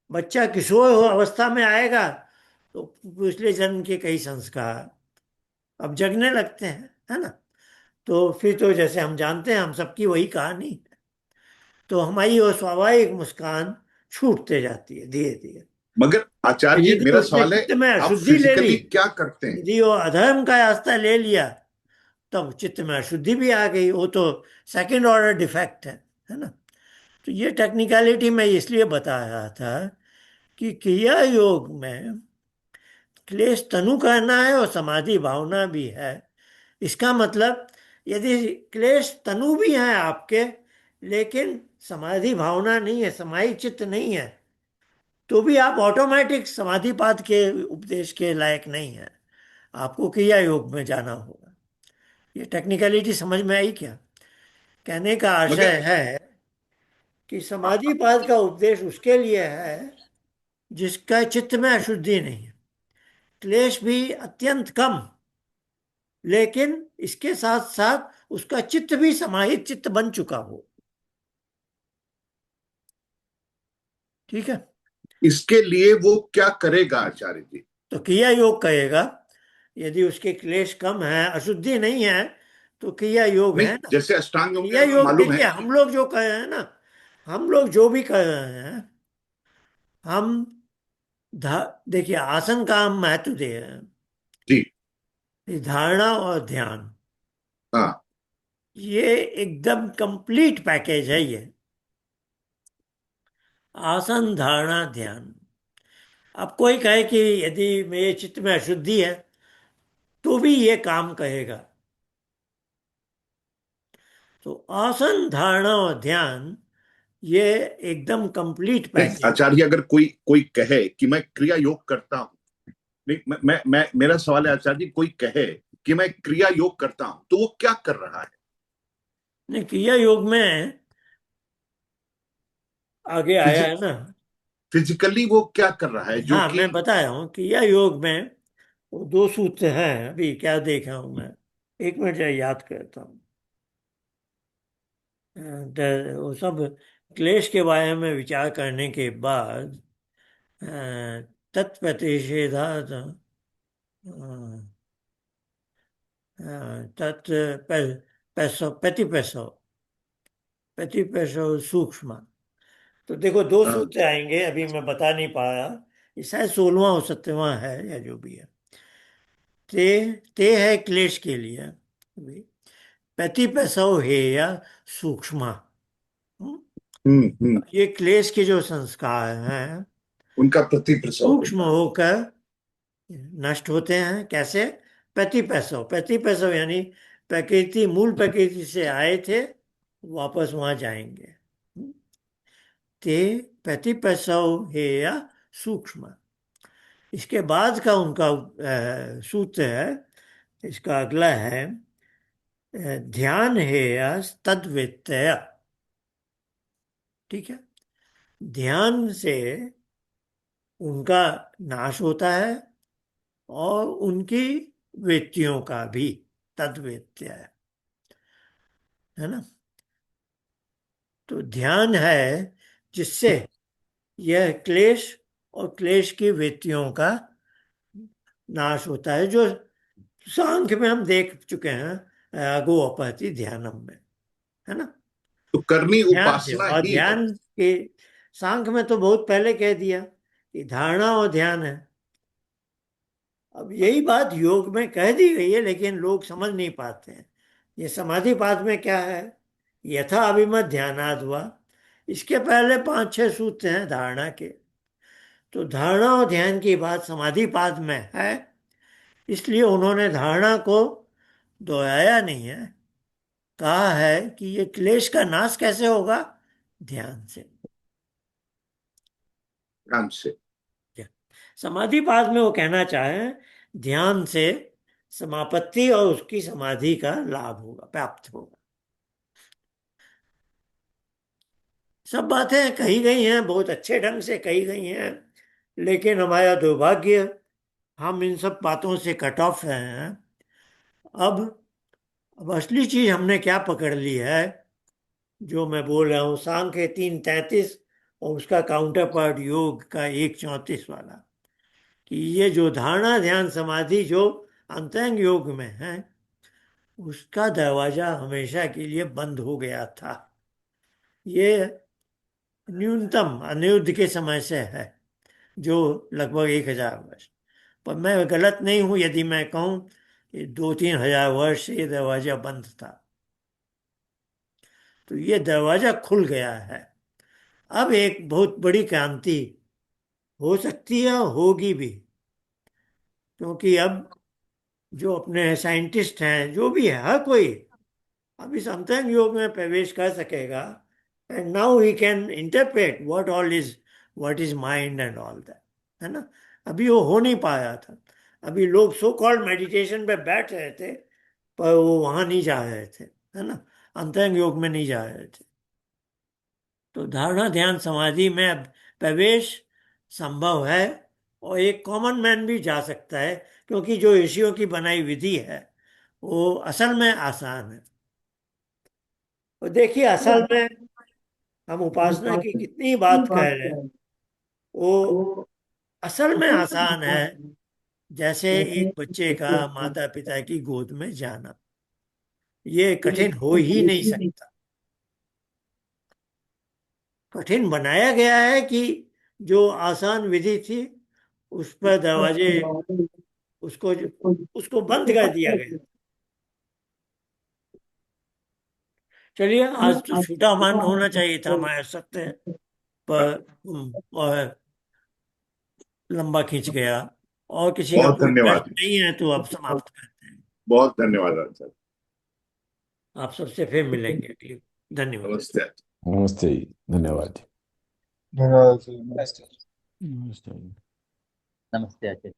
बच्चा किशोर अवस्था में आएगा तो पिछले जन्म के कई संस्कार अब जगने लगते हैं, है ना। तो फिर तो जैसे हम जानते हैं, हम सबकी वही कहानी है। तो हमारी वो स्वाभाविक मुस्कान छूटते जाती है धीरे धीरे। मगर आचार्य जी, यदि मेरा उसने सवाल है, चित्त में आप अशुद्धि ले ली, फिजिकली क्या करते हैं? यदि वो अधर्म का रास्ता ले लिया, तब चित्त में अशुद्धि भी आ गई। वो तो सेकंड ऑर्डर डिफेक्ट है ना। तो ये टेक्निकलिटी मैं इसलिए बता रहा था कि क्रिया योग में क्लेश तनु करना है और समाधि भावना भी है। इसका मतलब यदि क्लेश तनु भी है आपके, लेकिन समाधि भावना नहीं है, समाधि चित्त नहीं है, तो भी आप ऑटोमेटिक समाधिपाद के उपदेश के लायक नहीं है। आपको क्रिया योग में जाना होगा। ये टेक्निकलिटी समझ में आई क्या? कहने का आशय मगर है कि समाधिपाद का उपदेश उसके लिए है जिसका चित्त में अशुद्धि नहीं है, क्लेश भी अत्यंत कम, लेकिन इसके साथ साथ उसका चित्त भी समाहित चित्त बन चुका हो। ठीक है। इसके लिए वो क्या करेगा आचार्य जी? तो क्रिया योग कहेगा। यदि उसके क्लेश कम है, अशुद्धि नहीं है, तो क्रिया योग नहीं, है ना। जैसे अष्टांग योग में क्रिया हमें योग मालूम देखिए, है। हम लोग जो कर रहे हैं ना, हम लोग जो भी कर रहे हैं, हम देखिए आसन का हम महत्व दे रहे हैं। जी। ये धारणा और ध्यान, हाँ। ये एकदम कंप्लीट पैकेज है ये। आसन, धारणा, ध्यान। अब कोई कहे कि यदि मेरे चित्त में अशुद्धि है, तो भी ये काम कहेगा। तो आसन, धारणा और ध्यान, ये एकदम कंप्लीट नहीं पैकेज। आचार्य, अगर कोई कोई कहे कि मैं क्रिया योग करता हूँ, नहीं, मैं मेरा सवाल है आचार्य जी, कोई कहे कि मैं क्रिया योग करता हूं, तो वो क्या कर रहा है? नहीं, क्रिया योग में आगे आया फिजि, है ना। फिजिकली वो क्या कर रहा है जो हाँ, कि? मैं बताया हूँ क्रिया योग में वो 2 सूत्र हैं। अभी क्या देखा हूँ मैं, एक मिनट जरा याद करता हूँ। वो सब क्लेश के बारे में विचार करने के बाद तत्प्रतिषेधात, तत् पैसो प्रति पैसो, प्रति पैसो सूक्ष्म। तो देखो, 2 सूत्र आएंगे, अभी मैं बता नहीं पाया। ये शायद 16वां और 17वां है, या जो भी है। ते ते है क्लेश के लिए अभी, प्रति पैसो है या सूक्ष्म। ये क्लेश के जो संस्कार हैं, उनका प्रति प्रसव सूक्ष्म होता है। होकर नष्ट होते हैं कैसे? पैती पैसों यानी प्रकृति, मूल प्रकृति से आए थे, वापस वहां जाएंगे। ते पैती पैसों हेय सूक्ष्म। इसके बाद का उनका सूत्र है, इसका अगला है ध्यान हेय तद्वित्तय। ठीक है, ध्यान से उनका नाश होता है और उनकी वृत्तियों का भी, तद्वित्य है ना। तो ध्यान है जिससे यह क्लेश और क्लेश की वृत्तियों का नाश होता है, जो सांख्य में हम देख चुके हैं, अगो अपहति ध्यानम में, है ना। तो करनी ध्यान से, उपासना और ही है। ध्यान के सांख्य में तो बहुत पहले कह दिया कि धारणा और ध्यान है। अब यही बात योग में कह दी गई है, लेकिन लोग समझ नहीं पाते हैं। ये समाधि पाद में क्या है? यथा अभिमत ध्यानाद हुआ। इसके पहले 5-6 सूत्र हैं धारणा के। तो धारणा और ध्यान की बात समाधि पाद में है, इसलिए उन्होंने धारणा को दोहराया नहीं है। कहा है कि ये क्लेश का नाश कैसे होगा? ध्यान से। ध्यान से। समाधि पाद में वो कहना चाहे ध्यान से समापत्ति और उसकी समाधि का लाभ होगा, प्राप्त होगा। सब बातें कही गई हैं, बहुत अच्छे ढंग से कही गई हैं, लेकिन हमारा दुर्भाग्य, हम इन सब बातों से कट ऑफ रहे हैं। अब अब असली चीज हमने क्या पकड़ ली है? जो मैं बोल रहा हूँ, सांख्य 3:33 और उसका काउंटर पार्ट योग का 1:34 वाला, कि ये जो धारणा ध्यान समाधि जो अंतरंग योग में है, उसका दरवाजा हमेशा के लिए बंद हो गया था। ये न्यूनतम अनिरुद्ध के समय से है, जो लगभग 1,000 वर्ष। पर मैं गलत नहीं हूं यदि मैं कहूं कि 2-3 हजार वर्ष से ये दरवाजा बंद था। तो ये दरवाजा खुल गया है। अब एक बहुत बड़ी क्रांति हो सकती है, होगी भी, क्योंकि अब जो अपने साइंटिस्ट हैं, जो भी है, हर कोई अब इस अंतरंग योग में प्रवेश कर सकेगा। And now he can interpret what is mind and all that, है ना। अभी वो हो नहीं पा रहा था। अभी लोग सो कॉल्ड मेडिटेशन पे बैठ रहे थे, पर वो वहां नहीं जा रहे थे, है ना, अंतरंग योग में नहीं जा रहे थे। तो धारणा ध्यान समाधि में अब प्रवेश संभव है, और एक कॉमन मैन भी जा सकता है, क्योंकि जो ऋषियों की बनाई विधि है वो असल में आसान है। और देखिए, असल में हम उपासना की कितनी बात कर रहे हैं, वो असल में आसान है, जैसे एक बच्चे का माता पिता की गोद में जाना। ये कठिन हो ही नहीं सकता। कठिन बनाया गया है कि जो आसान विधि थी उस पर दरवाजे, उसको उसको बंद कर दिया गया। चलिए, आज तो छोटा मान होना चाहिए था, हमारे सकते हैं, पर और लंबा खींच गया। और किसी का बहुत कोई प्रश्न धन्यवाद। नहीं है तो अब समाप्त करते हैं। बहुत धन्यवाद आचार्य। आप सबसे फिर मिलेंगे अगली। धन्यवाद। नमस्ते। नमस्ते जी, धन्यवाद। धन्यवाद जी। नमस्ते। नमस्ते आचार्य।